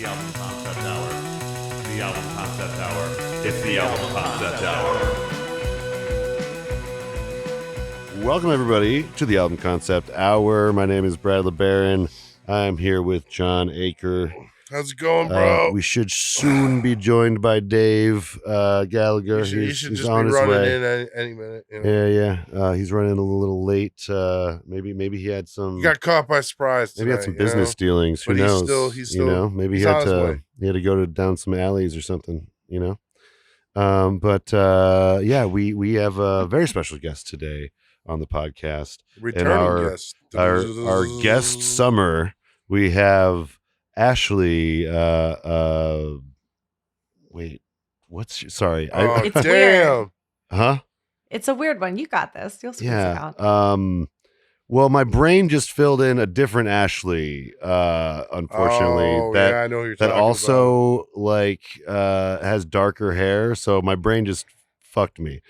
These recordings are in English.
Album Concept Hour. The Album Concept Hour. It's the Album Concept Hour. Welcome, everybody, to the Album Concept Hour. My name is Brad LeBaron. I'm here with John Aker. How's it going, bro? We should soon be joined by Dave Gallagher. He should he's just on be his running way. in any minute. You know? Yeah. He's running a little late. Maybe he had some. He got caught by surprise today. Maybe he had some business dealings. Who But knows? he's still. Maybe he's he on had his to. way. He had to go down some alleys or something. We have a very special guest today on the podcast. Returning guest. Our guest summer, we have Ashley. Wait, sorry. Oh, It's damn. Huh? It's a weird one. You got this. You'll squeeze it Yeah. out. Well, my brain just filled in a different Ashley. Unfortunately, Oh, that yeah, I know who you're that talking also has darker hair. So my brain just fucked me.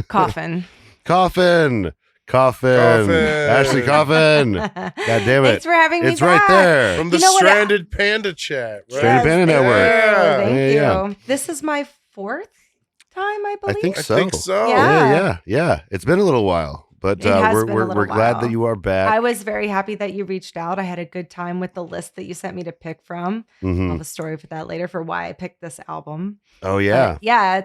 Coffin. Coffin. Ashley Coffin. God damn it. Thanks for having me It's right back. there. From the You know what? Stranded Panda Chat, right? Stranded Panda Network. Thank you. Yeah. This is my fourth time, I believe. I think I so. think so. Yeah. It's been a little while, but It has we're been a little we're glad while. that you are back. I was very happy that you reached out. I had a good time with the list that you sent me to pick from. Mhm. I'll have a story for that later for why I picked this album. Oh yeah. But yeah,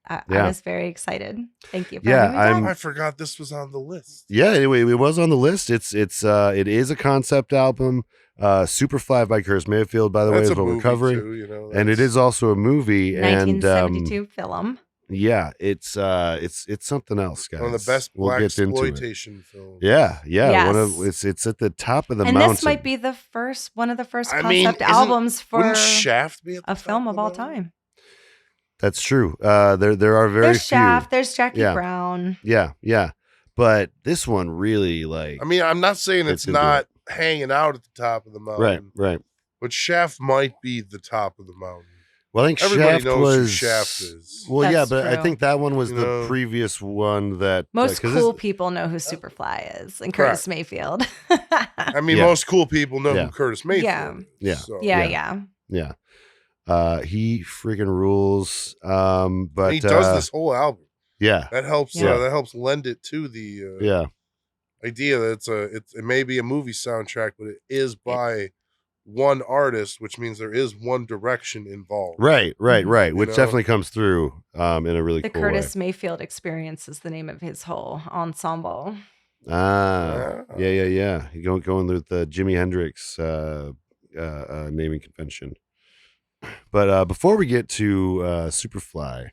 I Yeah. was very excited. Thank you for Yeah, having me back. I forgot this was on the list. Yeah, anyway, it was on the list. It is a concept album. Superfly by Mayfield, by the way, That's is a what we're movie, covering. too, you know, And it that's- is also a movie. 1972 film. Yeah, it's something else, guys. one of the best We'll black get into it. exploitation films. Yeah. Yes. One of it's at the top of the And mountain. this might be one of the first I mean, concept isn't- albums for Wouldn't Shaft be at the a top film of the all mountain? time. That's true. There are very There's few. Shaft, there's Jackie Yeah. Brown. Yeah. But this one really I mean, I'm not saying Fits it's into not hanging out at the top of the mountain. right. But Shaft might be the top of the mountain. Well, I think Everybody Shaft knows was who Shaft is. Well, That's yeah, but I true. think that one was You the know? previous one that Most 'cause cool this- people know who Superfly is and Correct. Curtis Mayfield. I mean, Yeah. most cool people know Yeah. who Curtis Mayfield is. Yeah. So. yeah. Yeah. He freaking rules. But And he does this whole album. Yeah. That helps. Yeah. That helps lend it to the Yeah. idea that it may be a movie soundtrack, but it is by one artist, which means there is one direction involved. Right. You Which know? definitely comes through in a really The cool Curtis way. Mayfield Experience is the name of his whole ensemble. Ah. Yeah. You going with the Jimi Hendrix naming convention. But before we get to Superfly,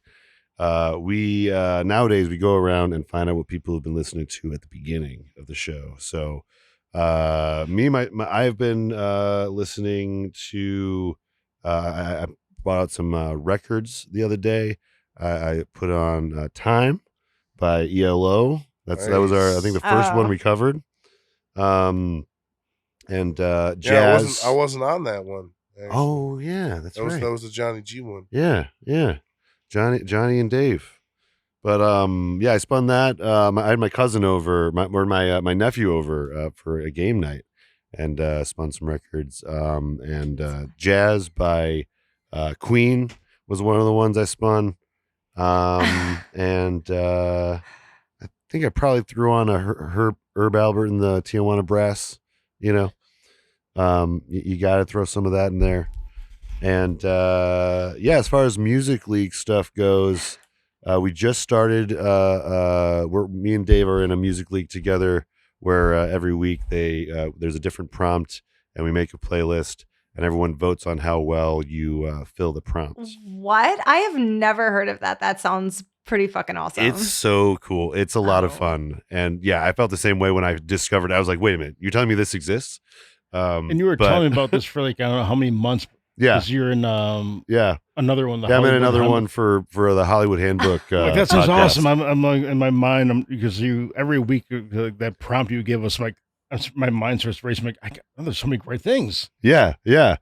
we nowadays we go around and find out what people have been listening to at the beginning of the show. So I've been listening to I bought out some records the other day. I put on Time by ELO. That was I think the first one Oh. we covered. And Yeah, jazz. I wasn't on that one. actually. Oh yeah, that's that was right. that was the Johnny G one. Yeah. Johnny and Dave. But yeah, I spun that. I had my cousin over, my nephew over for a game night, and spun some records. And jazz by Queen was one of the ones I spun. And I think I probably threw on a Herb Albert and the Tijuana Brass. You got to throw some of that in there. And yeah, as far as Music League stuff goes, we just started. Me and Dave are in a Music League together, where every week there's a different prompt, and we make a playlist, and everyone votes on how well you fill the prompts. What? I have never heard of that. That sounds pretty fucking awesome. It's so cool. It's a lot of Oh. fun, and yeah, I felt the same way when I discovered. I was like, wait a minute, you're telling me this exists? And you were but- telling me about this for like I don't know how many months. Yeah, Because you're in yeah. another one. The Yeah, I'm in Hollywood another Handbook. one for the Hollywood Handbook. Like, that sounds podcast. awesome. I'm like in my mind because you every week that prompt you give us, like my mind starts racing. Like there's so many great things. Yeah.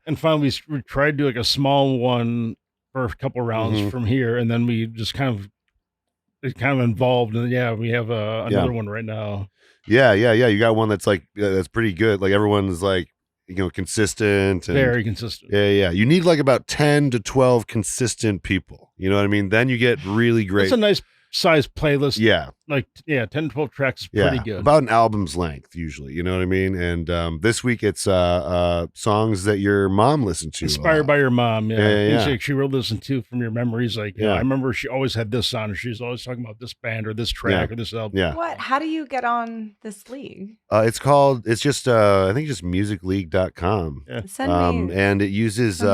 And finally, we tried to do like a small one for a couple rounds Mhm. from here, and then we just it kind of involved. And yeah, we have another one right now. Yeah. You got one that's like that's pretty good. Like everyone's like, consistent and Very consistent. yeah. You need like about 10 to 12 consistent people. You know what I mean? Then you get really great. It's a nice size playlist. Yeah. Like 10, 12 tracks is Yeah. pretty good. About an album's length usually. You know what I mean? And this week it's songs that your mom listened to. Inspired by your mom. Yeah. She wrote listen to from your memories. Like, Yeah. I remember she always had this on, and she's always talking about this band or this track or this album. Yeah. What? How do you get on this league? It's just I think just musicleague.com. Yeah. Send me. And it uses This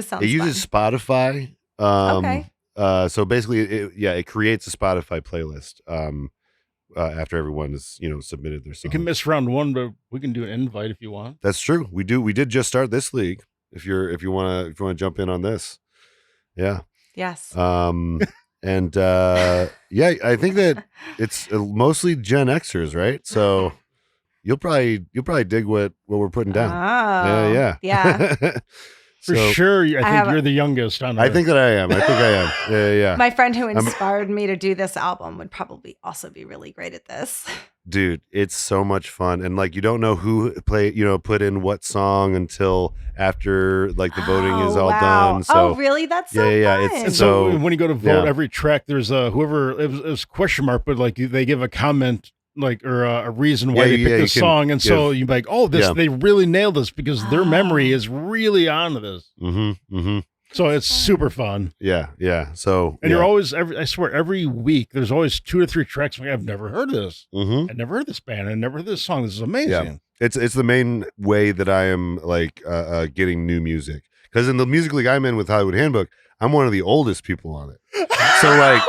sounds. it uses Spotify. Okay. So basically it creates a Spotify playlist after everyone has submitted their You song. can miss round one, but we can do an invite if you want. That's true. We did just start this league. If you want to jump in on this. Yeah. Yes. And I think that it's mostly Gen Xers, right? So you'll probably dig what we're putting down. Oh. Yeah. For So, sure, I think you're the youngest on I think that I am. Yeah. My friend who inspired me to do this album would probably also be really great at this. Dude, it's so much fun, and like you don't know who put in what song until after like the voting is all done. So oh, really? That's so yeah. fun. And so So, when you go to vote, yeah. every track there's whoever it was question mark, but like they give a comment like or a reason why Yeah, they picked you this can song, and so give- you're like, oh, this Yeah. they really nailed this because their memory is really onto this. Mm-hmm. So it's super fun, Yeah. So and you're always I swear every week there's always 2 or 3 tracks. Like, I've never heard this. Mm-hmm. I never heard this band. I never heard this song. This is amazing. It's the main way that I am like getting new music, because in the music league I'm in with Hollywood Handbook, I'm one of the oldest people on it. So like.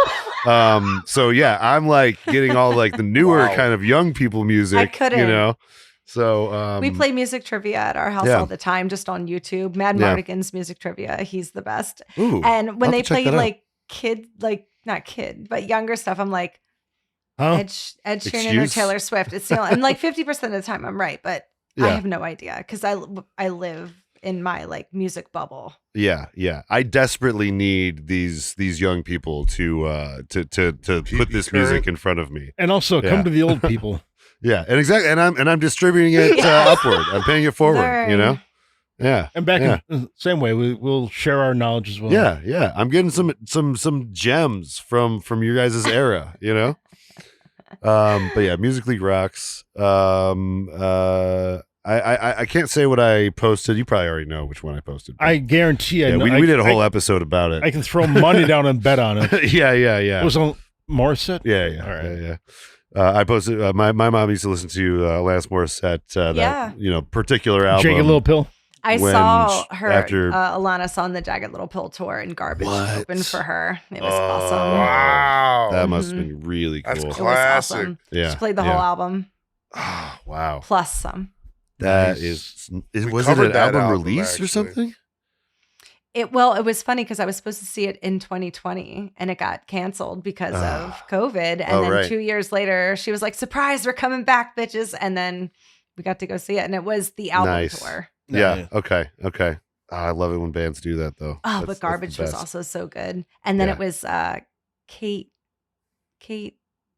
So yeah, I'm like getting all like the newer kind of young people music. I couldn't. So we play music trivia at our house yeah. all the time, just on YouTube. Mad Yeah. Mardigan's music trivia. He's the best. ooh, And when I'll they have to check play that out. like kid, like not kid, but younger stuff, I'm like Huh? Ed Sheeran or Excuse? Taylor Swift. It's the only, and like 50% of the time I'm right, but I Yeah. have no idea because I live in my like music bubble. Yeah. I desperately need these young people to put this music in front of me. And also Yeah. come to the old people. Yeah, and exactly, and I'm distributing it Yes. upward. I'm paying it forward. Learn. Yeah. And back Yeah. in the same way, we'll share our knowledge as well. Yeah. I'm getting some gems from your guys' era, But yeah, Music League rocks. I can't say what I posted. You probably already know which one I posted. I guarantee. I yeah, know, we did a whole I, episode about it. I can throw money down and bet on it. yeah. It was on Morissette. Yeah. All right. Yeah. I posted. My mom used to listen to Alanis Morissette. Yeah. That particular album. Jagged Little Pill. I When saw her, after- Alanis on the Jagged Little Pill tour, and Garbage What? opened for her. It was Oh, awesome. Wow. That must have been really cool. That's It was classic. awesome. Yeah. She played the whole album Oh, wow. plus some. That Nice. is. We Was it covered an that album album, release or actually. something? It was funny because I was supposed to see it in 2020 and it got canceled because of COVID. And then right. 2 years later, she was like, "Surprise, we're coming back, bitches!" And then we got to go see it, and it was the album Nice. tour. Yeah. Okay. Oh, I love it when bands do that, though. Oh, That's but the Garbage was best. also so good. And then Yeah. it was Kate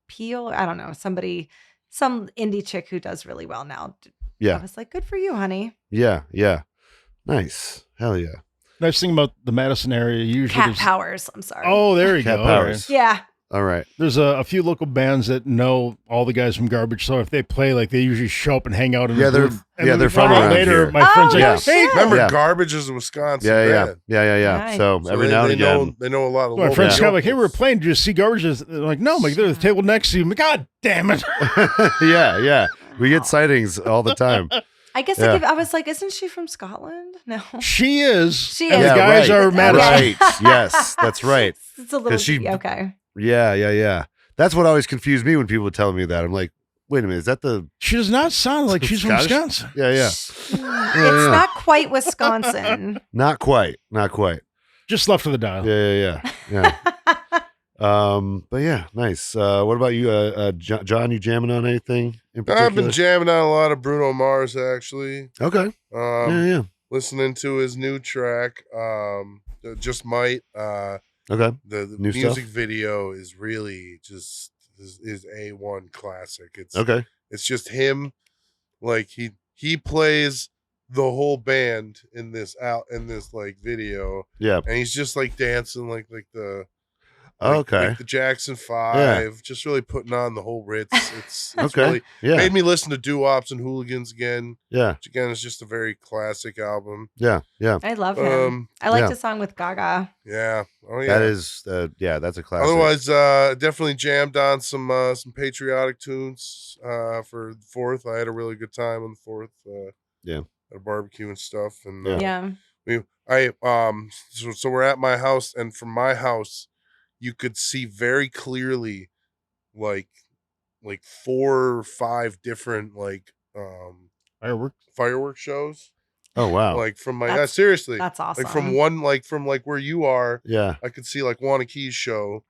Peel. I don't know, some indie chick who does really well now. I Yeah. was like, good for you, honey. Yeah. Nice. Hell yeah. Nice thing about the Madison area, usually Cat there's- Powers. I'm sorry. Oh, there you Cat go. All right. Powers. Yeah. All right. There's a few local bands that know all the guys from Garbage, so if they play, like they usually show up and hang out in Yeah, the they're- booth. And yeah, then they're from right around later. here. My friend's like, no hey, shit. Remember, Yeah. Garbage is a Wisconsin Yeah. band. Nice. So So every now and they again. know, they know a lot of my local friend's kind of like, hey, we were locals. playing. Did you see Garbage? They're like, no, I'm like, they're at the table next to you. I'm like, God damn it. yeah. We get sightings all the time. I guess Yeah. I was like, isn't she from Scotland? No. She is. She and is. the guys right. are Madison. Right. Yes, that's right. It's a little 'Cause she- okay. Yeah. That's what always confused me when people would tell me that. I'm like, wait a minute, is that the? She does not sound like she's from Scottish? Wisconsin. Yeah. It's not quite Wisconsin. Not quite. Just left of the dial. Yeah. But yeah, nice. What about you, John? You jamming on anything in particular? I've been jamming on a lot of Bruno Mars, actually. Okay. Yeah. Listening to his new track, Just Might. Okay. The New music stuff? video is really just is A1 classic. Okay. It's just him, like he plays the whole band in this like video, Yeah. and he's just like dancing like Okay. like the Jackson 5, just really putting on the whole Ritz. It's Okay. really Yeah. made me listen to Doo-Wops and Hooligans again. Yeah. Which again is just a very classic album. Yeah. Yeah. I love him. I liked yeah. his song with Gaga. Yeah. Oh yeah. That is, that's a classic. Otherwise, definitely jammed on some patriotic tunes for the 4th. I had a really good time on the 4th. Yeah. At a barbecue and stuff. And Yeah. so we're at my house, and from my house, you could see very clearly, like 4 or 5 different fireworks shows. Oh wow! Like from my seriously, that's awesome. Like from one, from where you are, yeah, I could see like Wanakee show,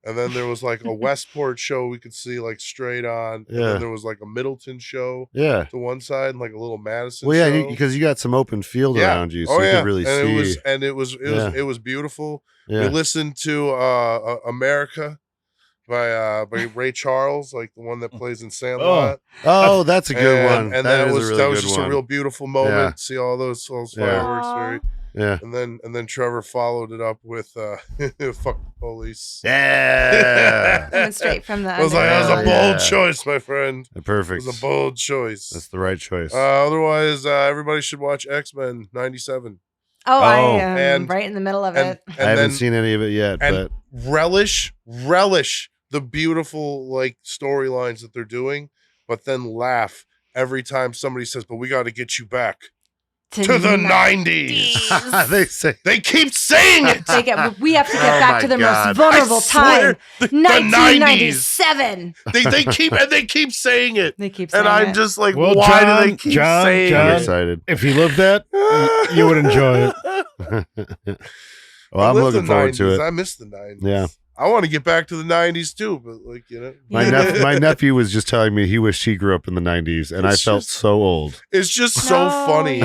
and then there was like a Westport show we could see like straight on. Yeah, and then there was like a Middleton show. Yeah, to one side, and like a little Madison. Well, yeah, show. because you got some open field around you, so you could really see. It was beautiful. Yeah. We listened to America by Ray Charles, like the one that plays in Sandlot. Oh, that's a good one. And that was just a real beautiful moment. Yeah. See all those fireworks. Yeah. And then Trevor followed it up with "Fuck the Police." Yeah. Coming straight from the. That was a bold choice, my friend. Perfect. It was a bold choice. That's the right choice. Otherwise, everybody should watch X-Men '97. Oh, I am right in the middle of it. I haven't seen any of it yet, but relish the beautiful like storylines that they're doing, but then laugh every time somebody says, "But we got to get you back to the 90s." They keep saying it. We have to get back to the most vulnerable time, 1997. They keep saying it. They keep saying and I'm it. just like, well, why John, do they keep saying John, it? I'm excited. If you lived that, you would enjoy it. Well, I'm looking forward to it. I miss the 90s. Yeah. I want to get back to the 90s too, but my nephew was just telling me he wished he grew up in the 90s, and I felt so old. It's just so funny.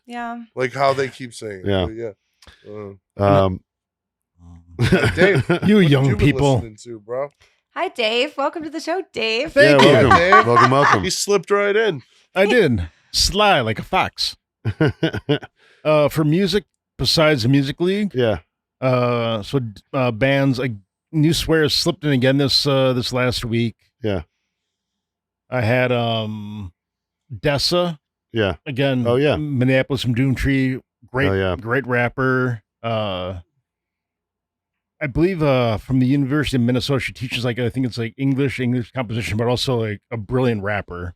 Yeah. Like how they keep saying it. Yeah. Dave, you what young you been people. listening to, bro? Hi, Dave. Welcome to the show, Dave. Thank you. Welcome. Welcome. He slipped right in. I did. Sly like a fox. For music, besides the Music League, bands like New Swears slipped in again this last week. Yeah, I had Dessa. Yeah, again. Oh yeah, Minneapolis from Doomtree, great rapper. I believe from the University of Minnesota, she teaches I think it's like English composition, but also like a brilliant rapper.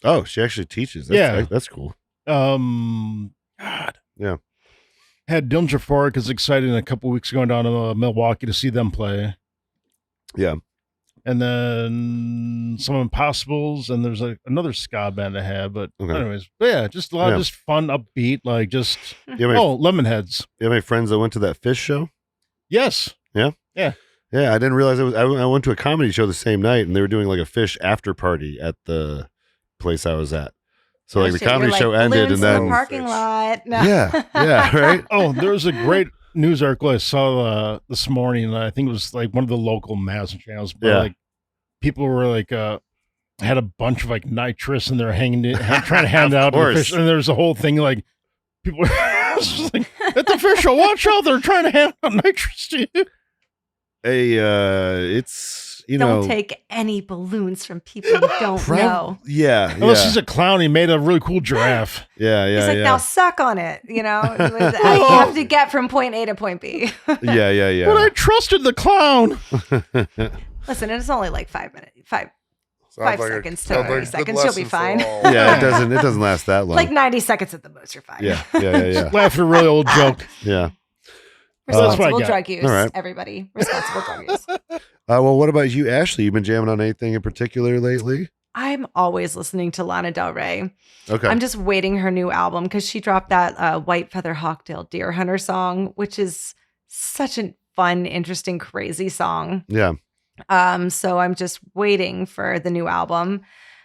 Oh, she actually teaches. That's cool. God. Yeah. Had Dillinger Fork is excited a couple weeks ago down to Milwaukee to see them play. Yeah. And then some Impossibles, and there's another ska band I have, but anyways, just a lot of just fun, upbeat, like just Lemonheads. You have any friends that went to that Fish show? Yes. Yeah. Yeah. Yeah. I didn't realize I went to a comedy show the same night, and they were doing like a Fish after party at the place I was at. So like the comedy show ended, and then parking lot. No. Yeah, right. Oh, there was a great news article I saw this morning. I think it was like one of the local Madison channels. But like people were like had a bunch of like nitrous, and they're trying to hand out the fish. And there's a whole thing like people were just like at the fish show, watch out! They're trying to hand out nitrous to you. Hey, it's. Don't take any balloons from people you don't know. Yeah. Unless he's a clown, he made a really cool giraffe. Yeah. He's like, now suck on it. You have to get from point A to point B. Yeah. But I trusted the clown. Listen, it's only like 5 minutes. Five seconds to 30 seconds. You'll be fine. Yeah, it doesn't last that long. Like 90 seconds at the most, you're fine. Yeah. Laugh at a really old joke. Yeah. Responsible drug use, right. Everybody. Responsible drug use. Well, what about you, Ashley? You been jamming on anything in particular lately? I'm always listening to Lana Del Rey. Okay. I'm just waiting her new album because she dropped that White Feather Hawktail Deer Hunter song, which is such a fun, interesting, crazy song. Yeah. So I'm just waiting for the new album.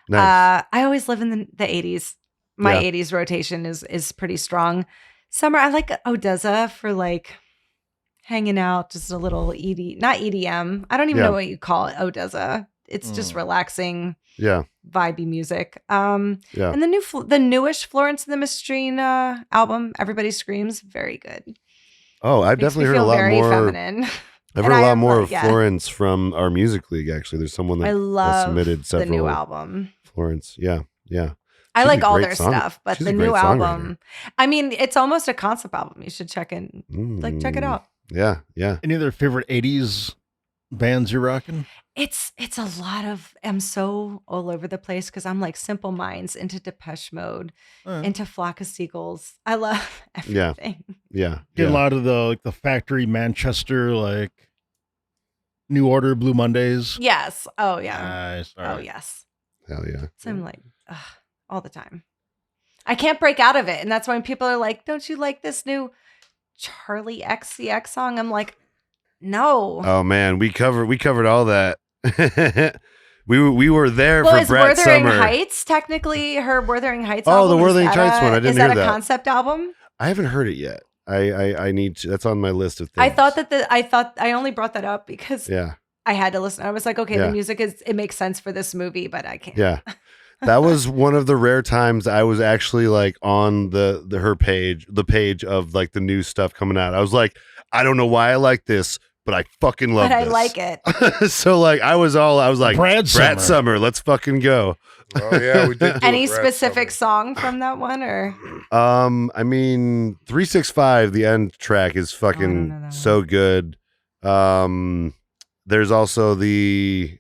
Nice. I always live in the 80s. My 80s rotation is pretty strong. Summer, I like Odessa for like hanging out, just a little not EDM. I don't even know what you call it, Odessa. It's just relaxing, Yeah. vibey music. Yeah. And the newish Florence and the Machine album, Everybody Screams, very good. Oh, I've Makes me definitely heard a feel lot very more. feminine. I've And heard a I lot am, more of yeah. Florence from our music league. Actually, there's someone that I love submitted the several. new album. Florence, yeah. I She's a like all great their song- stuff, but she's the a great new songwriter. album, I mean, it's almost a concept album. You should check it out. Yeah. Any other favorite 80s bands you're rocking? It's a lot of, I'm so all over the place because I'm like Simple Minds into Depeche Mode, into Flock of Seagulls. I love Yeah. everything. Yeah. Get a lot of the Factory, Manchester, like New Order, Blue Mondays. Yes. Oh yeah. Nice. All Oh right. yes. Hell yeah. So I'm like, all the time. I can't break out of it. And that's when people are like, don't you like this new Charlie XCX song? I'm like, no. Oh man, we covered all that. we were there Well, for is Brett Wuthering Summer. Heights technically her Wuthering Heights Oh, album? the Is Wuthering that Heights one. I didn't is hear that a that. concept album? I haven't heard it yet. I need to. That's on my list of things. I thought I only brought that up because Yeah. I had to listen. I was like, okay, Yeah. the music it makes sense for this movie, but I can't. Yeah. That was one of the rare times I was actually like on the page of like the new stuff coming out. I was like, I don't know why I like this, but I fucking love But this. I like it. So like I was like Brad Summer, let's fucking go. Oh yeah, we did. Do Any a Brad specific Summer. song from that one or? I mean 365, the end track is know fucking that so good. There's also the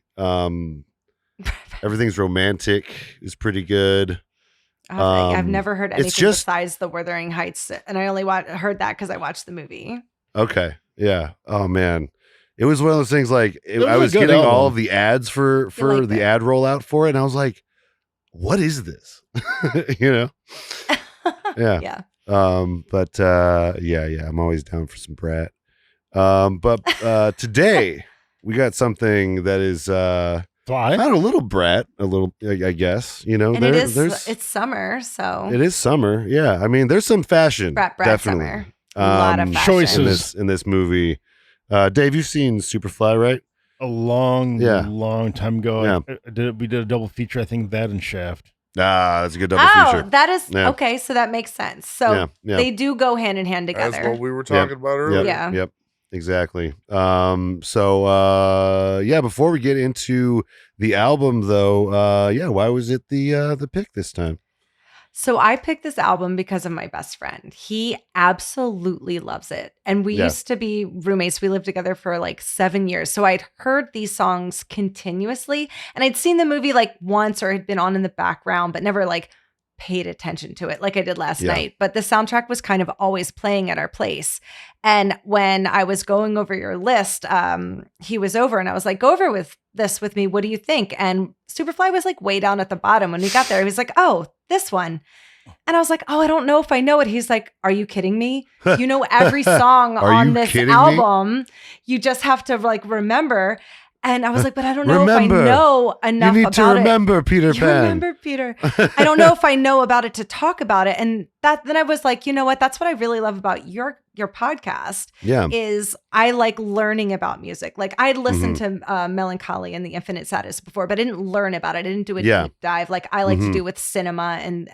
Everything's Romantic is pretty good. I've never heard anything just- besides the Wuthering Heights, and I only heard that because I watched the movie. Okay. Yeah. Oh man. It was one of those things like was I a was good getting all album. of the ads for like the that? ad rollout for it, and I was like, what is this? You know? Yeah. Yeah. But yeah, I'm always down for some brat. But today we got something that is Fly? not a little brat, a little I guess, you know, And it's summer, so it is summer. Yeah. I mean, there's some fashion. Brat definitely. summer. A lot of fashion. Choices. in this movie. Dave, you've seen Superfly, right? A long time ago. Yeah. We did a double feature. I think that and Shaft. Ah, that's a good double Oh, feature. that is Yeah. okay. So that makes sense. So Yeah. they do go hand in hand That's together. what we were talking about earlier. Yeah. Yep. Exactly. Before we get into the album though, why was it the pick this time? So I picked this album because of my best friend. He absolutely loves it. And we Yeah. used to be roommates. We lived together for like 7 years. So I'd heard these songs continuously. And I'd seen the movie like once or had been on in the background, but never like paid attention to it like I did last Yeah. night. But the soundtrack was kind of always playing at our place. And when I was going over your list, he was over and I was like, go over with this with me. What do you think? And Superfly was like way down at the bottom. When we got there, he was like, oh, this one. And I was like, oh, I don't know if I know it. He's like, are you kidding me? You know every song Are on you this kidding me? album. You just have to like remember. And I was like, but I don't know if I Remember. know enough You need about to remember, Peter it. You Pan. remember, Peter. I don't know if I know about it to talk about it. And then I was like, you know what? That's what I really love about your podcast Yeah. is I like learning about music. Like I'd listened Mm-hmm. to Melancholy and the Infinite Sadness before, but I didn't learn about it. I didn't do a Yeah. deep dive like I like Mhm. to do with cinema and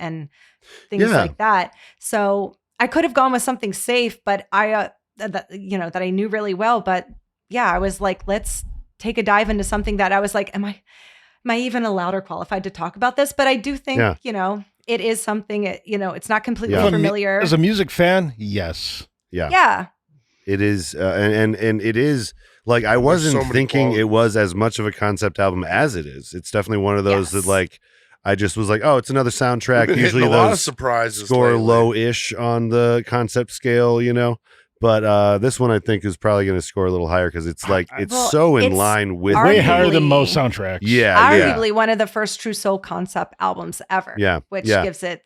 things Yeah. like that. So I could have gone with something safe, but that I knew really well. But yeah, I was like, let's take a dive into something that I was like, am I even allowed or qualified to talk about this? But I do think, Yeah. it is something, it's not completely Yeah. familiar. As a music fan, yes. Yeah. Yeah. It is, and it is like I wasn't so many thinking qualities. it was as much of a concept album as it is. It's definitely one of those Yes. that like I just was like, oh, it's another soundtrack. Been Usually hitting a lot of those surprises. score lately. low-ish on the concept scale, you know. But this one I think is probably going to score a little higher because it's like it's Well, so in it's line with Way Arguably- higher than most soundtracks. Yeah, Arguably one of the first true soul concept albums ever. Yeah, Which yeah. gives it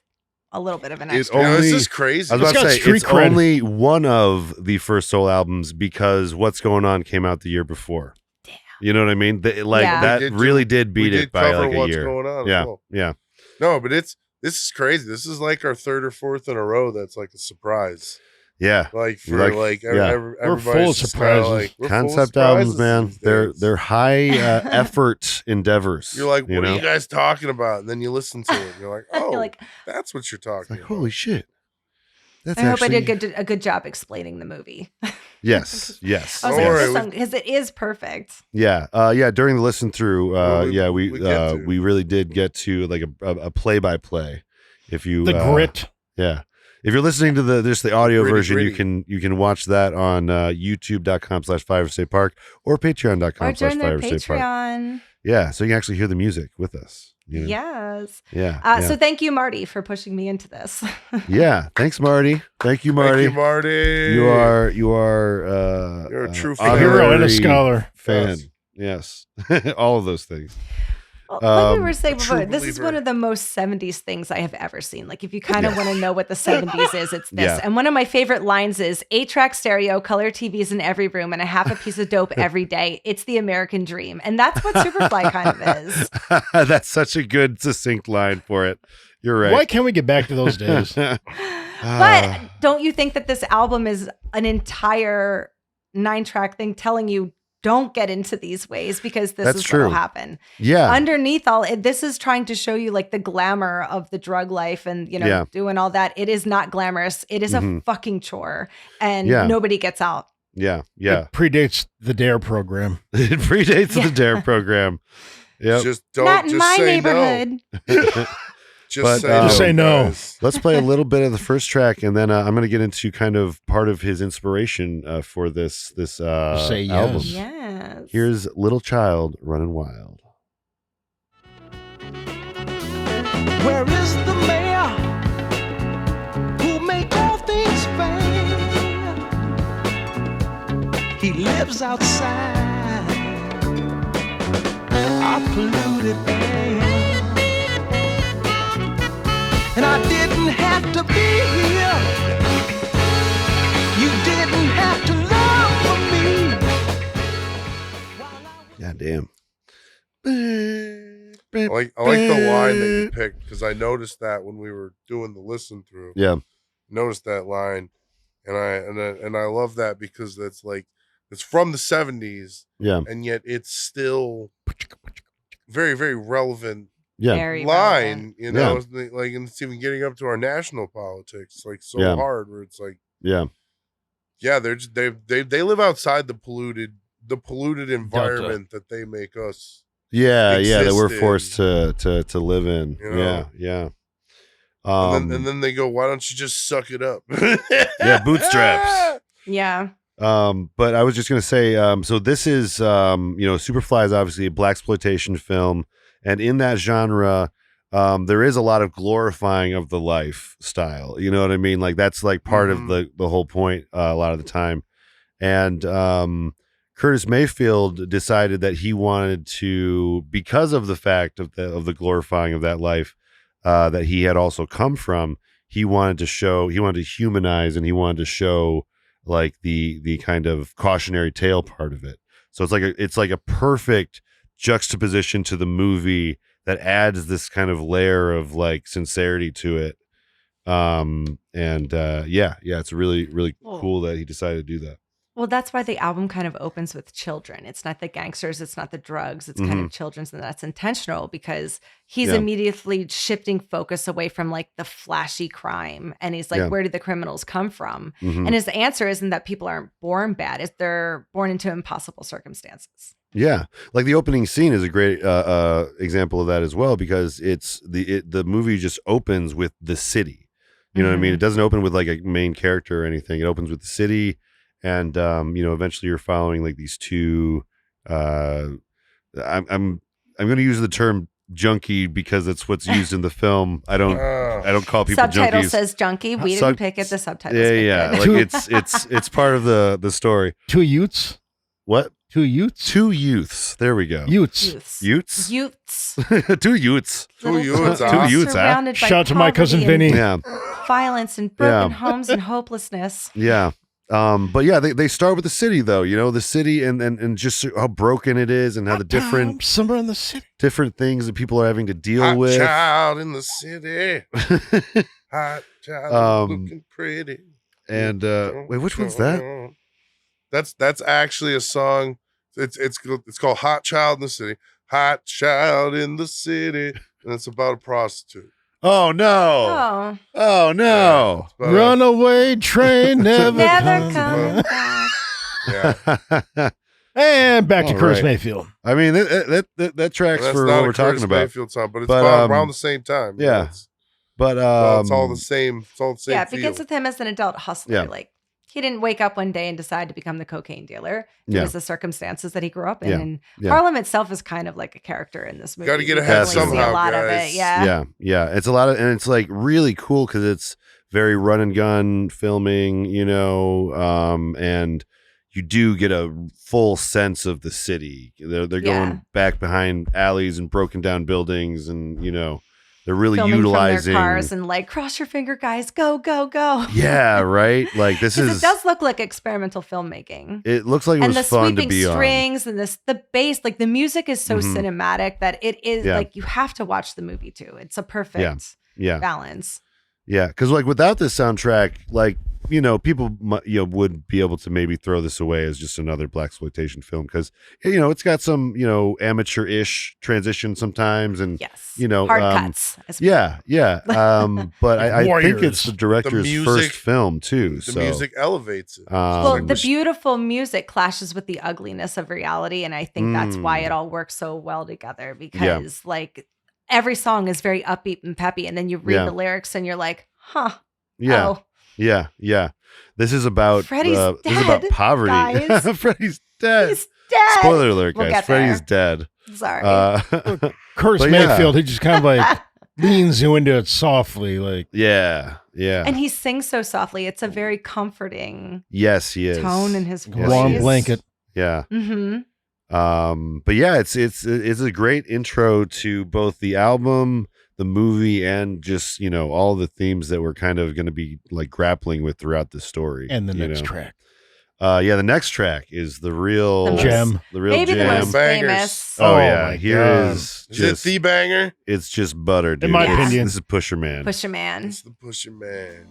a little bit of an It extra. You know, this only- is crazy. I was It's about got to say street it's cred. only one of the first Soul albums because What's Going On came out the year before. Damn. You know what I mean? Yeah. That We did really did we beat did it by cover like a what's year. going on. as Yeah, well. yeah. No, but this is crazy. This is like our third or fourth in a row. That's like a surprise. Yeah. Like for like yeah. everybody's full of just surprises. like, we're full of Concept albums, surprises man. these They're days. high effort endeavors. You're like, you what know? are you guys talking about? And then you listen to it. And you're like, oh, You're like, that's what you're It's talking like, about. holy shit. That's I hope I actually did a good job explaining the movie. yes. I was Don't like, worry, this song, because it is perfect. Yeah. During the listen through, we we get to. really did get to like a play by play. If you The grit. yeah. If you're listening to just the audio Gritty, version, gritty. you can watch that on youtube.com/5state park or Or patreon.com/5state during their park. Patreon. Yeah, so you can actually hear the music with us. You know? Yes. Yeah. So thank you, Marty, for pushing me into this. Yeah. Thanks, Marty. Thank you, Marty. Thank you, Marty. You are You're a true fan. A hero and a honorary scholar. fan. Yes. All of those things. Well, like we were a saying true before, this is believer. one of the most 70s things I have ever seen. Like, if you kind of want to know what the 70s is, it's this. Yeah. And one of my favorite lines is 8-track stereo, color TVs in every room, and a half a piece of dope every day. It's the American dream. And that's what Superfly kind of is. That's such a good, succinct line for it. You're right. Why can't we get back to those days? But don't you think that this album is an entire 9-track thing telling you don't get into these ways because this That's is true. what will happen? Yeah. Underneath all it, this is trying to show you like the glamour of the drug life and, you know, Yeah. doing all that. It is not glamorous. It is a Mhm. fucking chore and Yeah. nobody gets out. Yeah. It predates the DARE program. It predates Yeah. the DARE program. Yep. Just don't. Not in just my say neighborhood. No. But, Just say no. no. guys. Let's play a little bit of the first track, and then I'm going to get into kind of part of his inspiration for this Say yes. album. Yes. Here's Little Child Running Wild. Where is the mayor who make all things fair? He lives outside our polluted air. And I didn't have to be here. You didn't have to love for me. God damn. I like the line that you picked because I noticed that when we were doing the listen through. Yeah. Noticed that line, and I love that because that's like it's from the 70s, Yeah. and yet it's still very, very relevant Yeah. Very line. relevant. You know, It's like and it's even getting up to our national politics, like so Yeah. hard. Where it's like, Yeah. yeah, they're just, they live outside the polluted environment that they make us. Yeah. That we're Existed. forced to live in. You know? Yeah. And then they go, why don't you just suck it up? Yeah, bootstraps. Yeah. But I was just gonna say, so this is Superfly is obviously a blaxploitation film, and in that genre, there is a lot of glorifying of the lifestyle. You know what I mean? Like that's like part of the whole point a lot of the time. And Curtis Mayfield decided that he wanted to, because of the fact of the glorifying of that life that he had also come from, he wanted to humanize, and he wanted to show like the kind of cautionary tale part of it. So it's like a perfect juxtaposition to the movie that adds this kind of layer of like sincerity to it. It's really, really cool that he decided to do that. Well, that's why the album kind of opens with children. It's not the gangsters, it's not the drugs, it's kind of children's, and that's intentional because he's immediately shifting focus away from like the flashy crime. And he's like, where did the criminals come from? And his answer isn't that people aren't born bad, it's they're born into impossible circumstances. Yeah. Like the opening scene is a great example of that as well, because the movie just opens with the city. You know what I mean? It doesn't open with like a main character or anything. It opens with the city. And eventually you're following like these two. I'm going to use the term junkie because it's what's used in the film. I don't call people Subtitle junkies. says junkie. We didn't pick it. The subtitles. Yeah. picked it. Like it's part of the story. Two youths. What? Two youths. Two youths. There we go. Youths. Youths. Youths. Two youths. Two youths, Two youths, surrounded by Shout out to my cousin poverty and Vinny. Yeah. violence and broken homes and hopelessness. Yeah. But yeah, they start with the city though, the city and just how broken it is and how the different somewhere in the city, different things that people are having to deal Hot with. child in the city. Hot child looking pretty. And wait, which one's that? That's actually a song. It's called "Hot Child in the City." Hot child in the city, and it's about a prostitute. Oh no! Oh, Oh no! But, Runaway train never, never comes come back. back. yeah, And back to All Curtis right. Mayfield. I mean, that tracks that's for not what a we're talking Curtis about. Mayfield song, but it's But, about around the same time. yeah. It's, But it's all the same. It's all the same. Yeah, it begins feel. with him as an adult hustler. Yeah. Like he didn't wake up one day and decide to become the cocaine dealer. It Yeah. was the circumstances that he grew up in. Yeah. And Yeah. Harlem itself is kind of like a character in this movie. Gotta get You ahead definitely see somehow, a lot of guys. it. Yeah. yeah, it's a lot of, and it's like really cool because it's very run and gun filming, and you do get a full sense of the city. They're Yeah. going back behind alleys and broken down buildings, and they're really Filming utilizing from their cars and like, cross your finger, guys, go, go, go. Yeah, right. Like this Because is. it does look like experimental filmmaking. It looks like it And was the fun to sweeping be strings and the bass, like the music is so Mhm. cinematic that it is Yeah. like you have to watch the movie too. It's a perfect on. Yeah, balance. yeah. Because like without this soundtrack, like people would be able to maybe throw this away as just another blaxploitation film because it's got some amateur-ish transition sometimes and Yes. hard cuts. Yeah. But I think Warriors. it's the director's music- first film too. The so music elevates it. Well, the which- beautiful music clashes with the ugliness of reality, and I think that's why Mm. it all works so well together. Because like every song is very upbeat and peppy, and then you read Yeah. the lyrics, and you're like, "Huh, yeah, oh, yeah. This is about Freddie's this is about dead, poverty. guys. Freddie's dead. he's dead." Spoiler alert, We'll guys. get Freddie's there. dead. Sorry. Curtis But yeah. Mayfield, he just kind of like leans you into it softly, like Yeah. and he sings so softly. It's a very comforting Yes, he is. tone in his voice. warm Yes. blanket. Yeah. Mm-hmm. But yeah, it's a great intro to both the album, the movie, and just all the themes that we're kind of going to be like grappling with throughout the story. And the next track. The next track is the real The most- Gem. the real Maybe the jam. most Bangers. famous. Oh, Oh yeah, my here God. is Is just it the banger? it's just butter, dude. my This- opinion. this is Pusher Man. Pusha Man. It's the Pusher Man.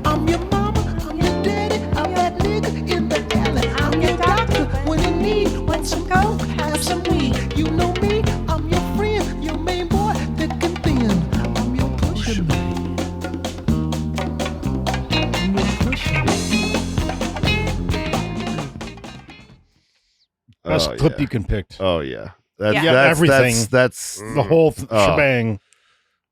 I'm your mama, I'm your daddy, I'm that nigga in the alley. I'm your doctor when you need, want some coke, have some weed. You know me, I'm your friend, your main boy, thick and thin. I'm your pusher man. I'm your pusher man. Best Oh, clip yeah. you can pick. Oh yeah. That's, Yeah. that's Everything. That's The whole Oh. shebang.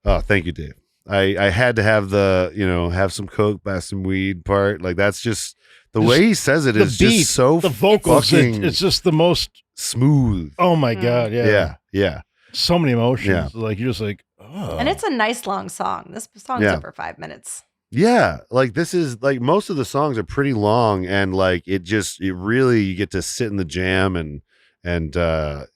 oh, thank you, Dave. I had to have the have some coke, buy some weed part. Like that's just the Just way he says it the is beat, just so the vocals, fucking it's just the most. smooth. Oh my Mm. god, yeah. Yeah. So many emotions. Yeah. Like you're just like, oh. And it's a nice long song. This song's Yeah. over 5 minutes. Yeah, like this is like most of the songs are pretty long, and like it really you get to sit in the jam and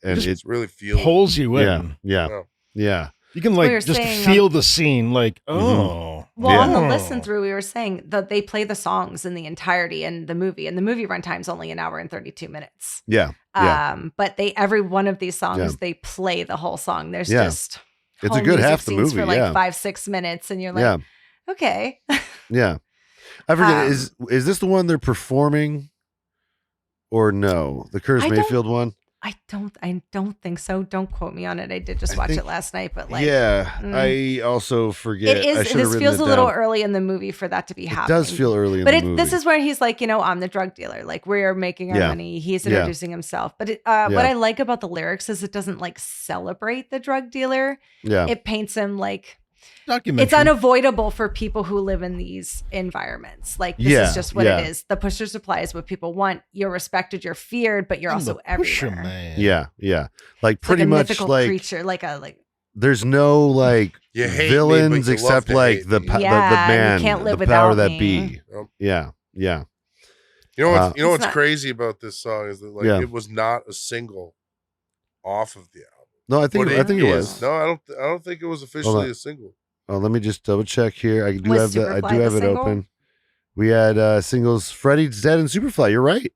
Just it Really feel pulls you in. yeah. Oh. Yeah. You can We like were just saying, feel the scene. Like, oh, Well, on the Yeah. listen through, we were saying that they play the songs in the entirety in the movie, and the movie runtime's only an hour and 32 minutes. Yeah. But every one of these songs, Yeah. they play the whole song. There's Yeah. just It's a whole good music half the scenes movie, for like yeah. 5-6 minutes, and you're like, Yeah. okay. Yeah. I forget Um, is this the one they're performing or no? The Curtis I don't- Mayfield one? I don't think so. Don't quote me on it. I did just I watch think- it last night, but like, yeah, mm. I also forget. it I is. should have This written feels it a little down. early in the movie for that to be It happening. does feel early in But the movie. this is where he's like, I'm the drug dealer. Like we're making our Yeah. money. He's Yeah. introducing himself. But what I like about the lyrics is it doesn't like celebrate the drug dealer. yeah. It paints him like documentary. it's unavoidable for people who live in these environments. Like this Yeah, is just what yeah. it is. The pusher supply is what people want. You're respected. You're feared, but you're I'm also the pusher everywhere. man. Yeah, yeah. Like It's pretty like a much mythical like creature, like there's no like You hate me, villains but you love except to like hate the me. the Yeah, you man, can't live the power without that me. be. Yep. Yeah, yeah. You know Uh, what's It's not- crazy about this song is that like Yeah. it was not a single off of the album. No, I think But it is- was. No, I don't think it was officially a single. Oh, let me just double check here. I do Was have I Superfly do the have it single? open. We had singles Freddie's Dead and Superfly. You're right.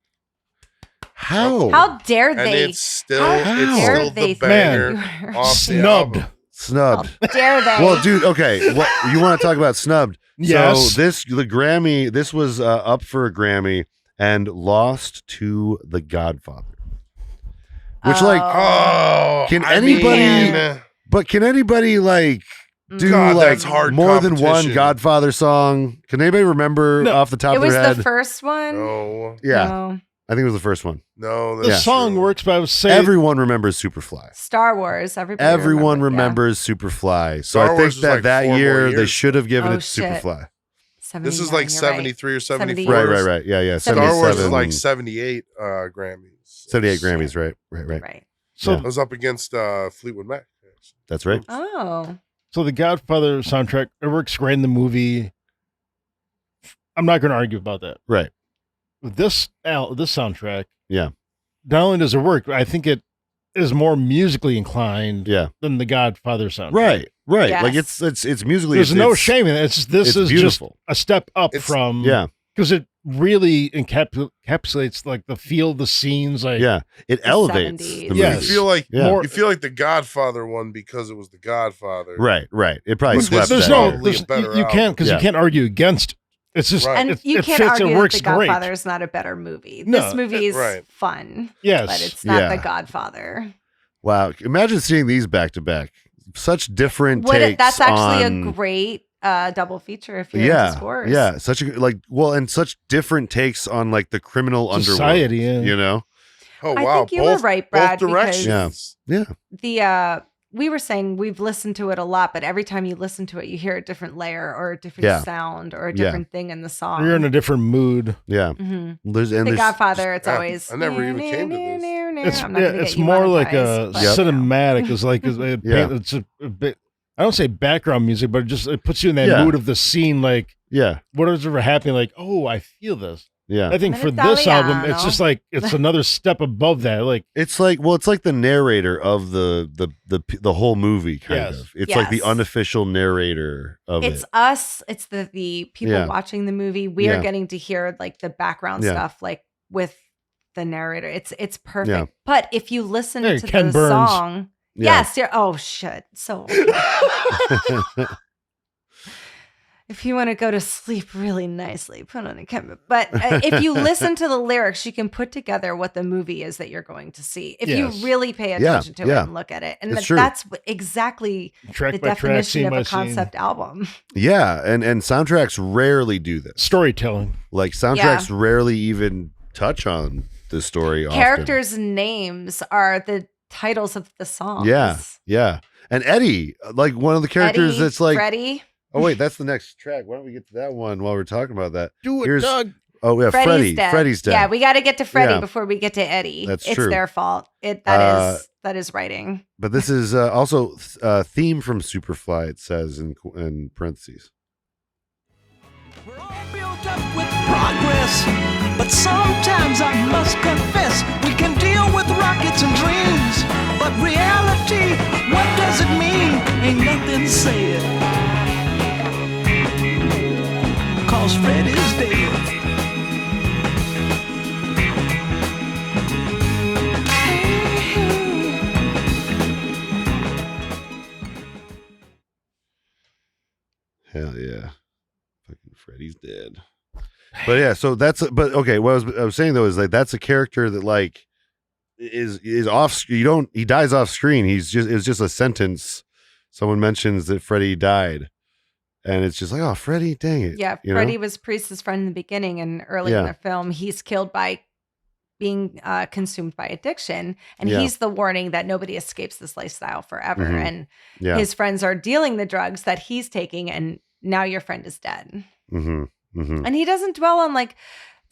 How? How dare And they? it's still How it's dare still they the banger think- off the Snubbed. album. Snubbed. How dare they? Well, dude, okay. What you want to talk about snubbed? Yes. So the Grammy, this was up for a Grammy and lost to The Godfather. Which, like, Oh, Can I anybody- mean, but can anybody like do God, like that's hard more than one competition. Godfather song? Can anybody remember No. off the top it of was their head? the first one. no, Yeah, No. I think it was the first one. no. The That's song true. works, but I would say Everyone remembers Superfly. Star Wars. Everyone remembers. remembers Superfly. So Star I think Wars was that like that 4 more year they years. should have given Oh, it to shit. Superfly. This is 79, like you're right. 73 or 70. 74. Right. Yeah. Star Wars is 77, like 78 Grammys. 78 Grammys. Right. Right. so. Yeah. I was up against Fleetwood Mac. That's right. Oh. So the Godfather soundtrack, it works great in the movie. I'm not going to argue about that. Right. With this soundtrack, Yeah. not only does it work, but I think it is more musically inclined Yeah. than the Godfather soundtrack. Right. Yes. Like it's musically. There's it's, no it's, shame in it. It's this it's is beautiful. just a step up It's- from Yeah. because it really encapsulates like the feel of the scenes. Like Yeah. It The elevates 70s. the Yes. movie. You feel like Yeah. more. you feel like the Godfather won because it was the Godfather. Right. It probably But swept There's that no, year. Probably a there's, better you can't because Yeah. you can't argue against. It's just Right. And it, you it can't fits. argue It that works The Godfather great. is not a better movie. No. This movie is Right. fun, Yes, but it's not Yeah. The Godfather. Wow. Imagine seeing these back to back. Such different What takes. that's actually on, a great double feature if you're into scores. Yeah. Such a and such different takes on like the criminal Society, underworld. yeah. You know? Oh I wow. think you were right, Brad, Both directions. Yeah. The we were saying we've listened to it a lot, but every time you listen to it, you hear a different layer or a different Yeah. sound or a Yeah. different thing in the song. You're in a different mood. Yeah. Mhm. And The Godfather, it's Yeah, always. I never even came to this. It's I'm not gonna it's get you more like a monetized, but- cinematic. It's like Yeah. it's a bit. I don't say background music, but it puts you in that Yeah. mood of the scene. Like Yeah. whatever's happening. Like oh, I feel this. Yeah. I think And for it's this album, Italiano. it's just like it's another step above that. Like It's like it's like the narrator of the whole movie kind Yes. of. It's like the Yes. unofficial narrator of It's it. us. It's the people Yeah. watching the movie. We Yeah. are getting to hear like the background Yeah. stuff, like with the narrator. It's perfect. Yeah. But if you listen Hey, to Ken the Burns. song, Yeah. yes, you're. Oh shit! So if you want to go to sleep really nicely, put on a camera. But if you listen to the lyrics, you can put together what the movie is that you're going to see. If Yes. you really pay attention to it and look at it, and It's true. that's exactly track the by track, definition scene of by a concept scene. album. Yeah, and soundtracks rarely do this. Storytelling. Like soundtracks rarely even touch on the story. often. Characters' names are the titles of the songs. Yeah. And Eddie, like one of the characters Eddie, that's like, Freddie. oh wait, that's the next track. Why don't we get to that one while we're talking about that? Do it, Here's- Doug. Oh yeah, Freddie's dead. Freddie's dead. Yeah, we got to get to Freddie Yeah. before we get to Eddie. That's it's true. their fault. That is writing. But this is also a theme from Superfly. It says in parentheses. We're all built up with progress, but sometimes I must confess we can deal with rockets and dreams, but reality, what does it mean? Ain't nothing said, 'cause Freddy's dead. Hell yeah, fucking Freddy's dead. But yeah, so but okay. What I was saying though is like that's a character that like is off. He dies off screen. It's just a sentence. Someone mentions that Freddy died, and it's just like, oh, Freddy, dang it. Yeah, you know? Freddie was Priest's friend in the beginning, and early in Yeah. the film, he's killed by being consumed by addiction, and Yeah. he's the warning that nobody escapes this lifestyle forever. Mhm. And Yeah. his friends are dealing the drugs that he's taking, and now your friend is dead. Mm-hmm. Mm-hmm. And he doesn't dwell on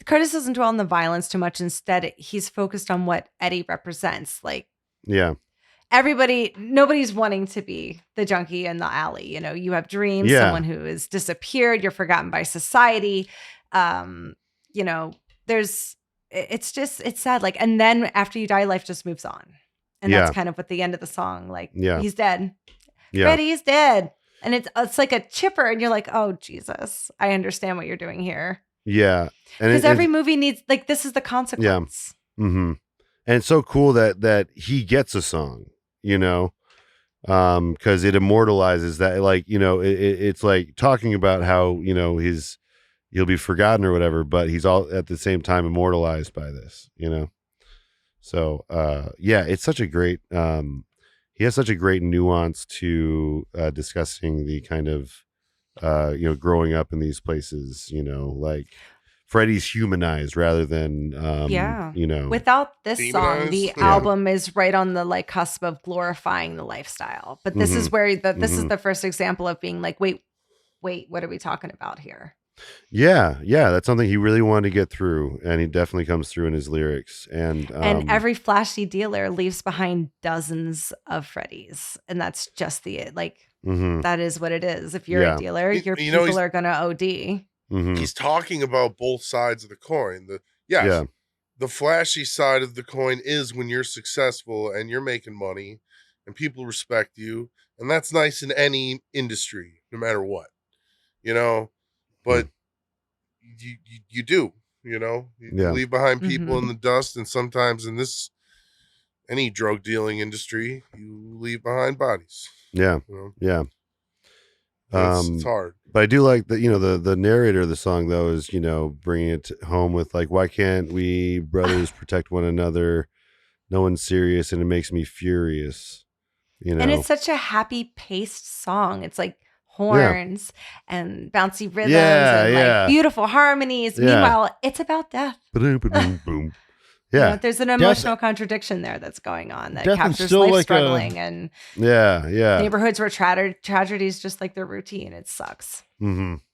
Curtis doesn't dwell on the violence too much. Instead, he's focused on what Eddie represents. Like Yeah. nobody's wanting to be the junkie in the alley. You know, you have dreams, Yeah. someone who is disappeared, you're forgotten by society. You know, it's sad. Like, and then after you die, life just moves on. And that's Yeah. kind of what the end of the song, like, Yeah. he's dead. Yeah. Freddie's dead. And it's like a chipper, and you're like, oh Jesus, I understand what you're doing here. Yeah. And Because every movie needs this is the consequence. Mm-hmm. And it's so cool that he gets a song, you know, because it immortalizes that, like, it's like talking about how, he'll be forgotten or whatever, but he's all at the same time immortalized by this, So, it's such a great, he has such a great nuance to discussing the kind of, growing up in these places, like Freddie's humanized rather than, Without this song, the Demonized? album is right on the like cusp of glorifying the lifestyle. But this is where this is the first example of being like, wait, what are we talking about here? Yeah, that's something he really wanted to get through, and he definitely comes through in his lyrics. And every flashy dealer leaves behind dozens of Freddies, and that's just that is what it is. If you're a dealer, your people are gonna OD. He's talking about both sides of the coin. The flashy side of the coin is when you're successful and you're making money, and people respect you, and that's nice in any industry, no matter what, But you do, you leave behind people in the dust, and sometimes in any drug dealing industry, you leave behind bodies. Yeah. It's hard. But I do like that, the narrator of the song, though, is, bringing it home with like, why can't we brothers protect one another? No one's serious, and it makes me furious. And it's such a happy paced song. It's like horns and bouncy rhythms and like beautiful harmonies. Yeah. Meanwhile, it's about death. Boom. Yeah. There's an emotional contradiction there that's going on that Death captures still life like struggling and yeah neighborhoods where tragedies just like their routine. It sucks.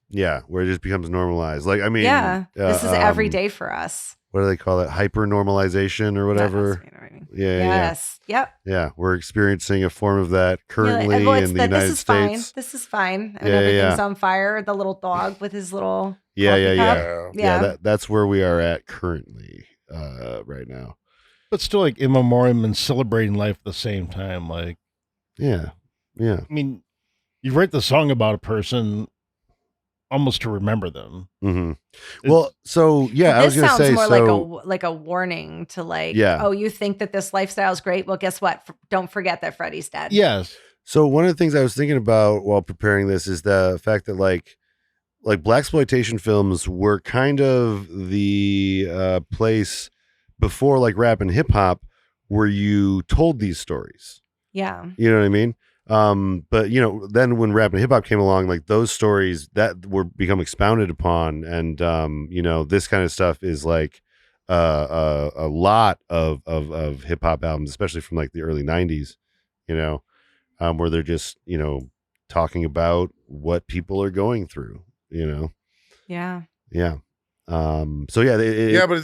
Yeah, where it just becomes normalized. Like, I mean, this is every day for us. What do they call it? Hyper normalization or whatever. Yes. Yep. Yeah, we're experiencing a form of that currently in the United States. This is fine. And everything's on fire. The little dog with his little Yeah. That's where we are at currently, right now. But still, like in memoriam and celebrating life at the same time. Like, yeah. I mean, you write the song about a person almost to remember them. Well, so I was going to say, more like a warning to oh, you think that this lifestyle is great? Well, guess what? Don't forget that Freddie's dead. Yes. So one of the things I was thinking about while preparing this is the fact that like blaxploitation films were kind of the place before like rap and hip hop where you told these stories. Yeah. You know what I mean? But then when rap and hip hop came along, like those stories that were become expounded upon, and this kind of stuff is like a lot of hip hop albums, especially from like the early 90s, where they're just talking about what people are going through, Yeah. But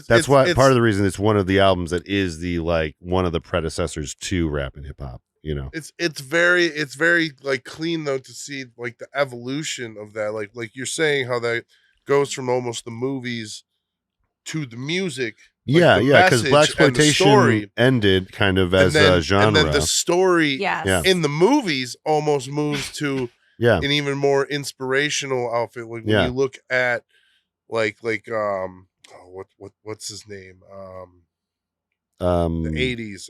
that's why part of the reason it's one of the albums that is the like one of the predecessors to rap and hip hop. It's very like clean though to see like the evolution of that, like you're saying how that goes from almost the movies to the music. Because blaxploitation ended kind of as a genre, and then the story in the movies almost moves to an even more inspirational outfit. Like when you look at what's his name, the 80s,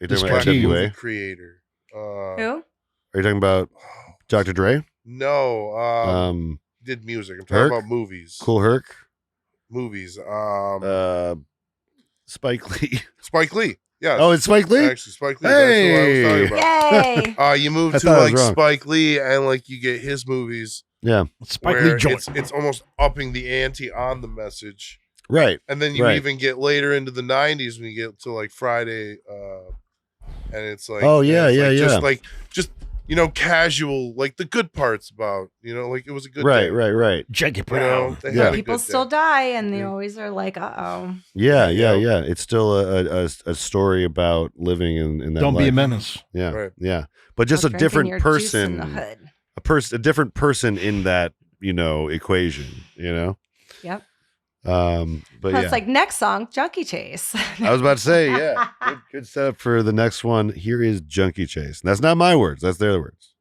you're talking about NWA creator. Who? Are you talking about Dr. Dre? No. Did music. I'm talking about movies. Cool Herc. Movies. Spike Lee. Spike Lee. Yeah. Oh, it's Spike Lee? Actually, Spike Lee. Hey! That's what I was talking about. Yay! You move to like Spike Lee and like you get his movies. Yeah. Spike Lee joint. It's almost upping the ante on the message. Right. And then you even get later into the 90s when you get to like Friday, and it's like, just casual, like the good parts about, like it was a good day. Right. Jackie Brown. People still die, and they always are like, uh-oh. Yeah. It's still a story about living in that Don't life. be a menace. Yeah. Right. Yeah. But just a different person. A different person in that, equation, Yep. But it's like next song, Junkie Chase. I was about to say, good setup for the next one. Here is Junkie Chase. And that's not my words. That's their words.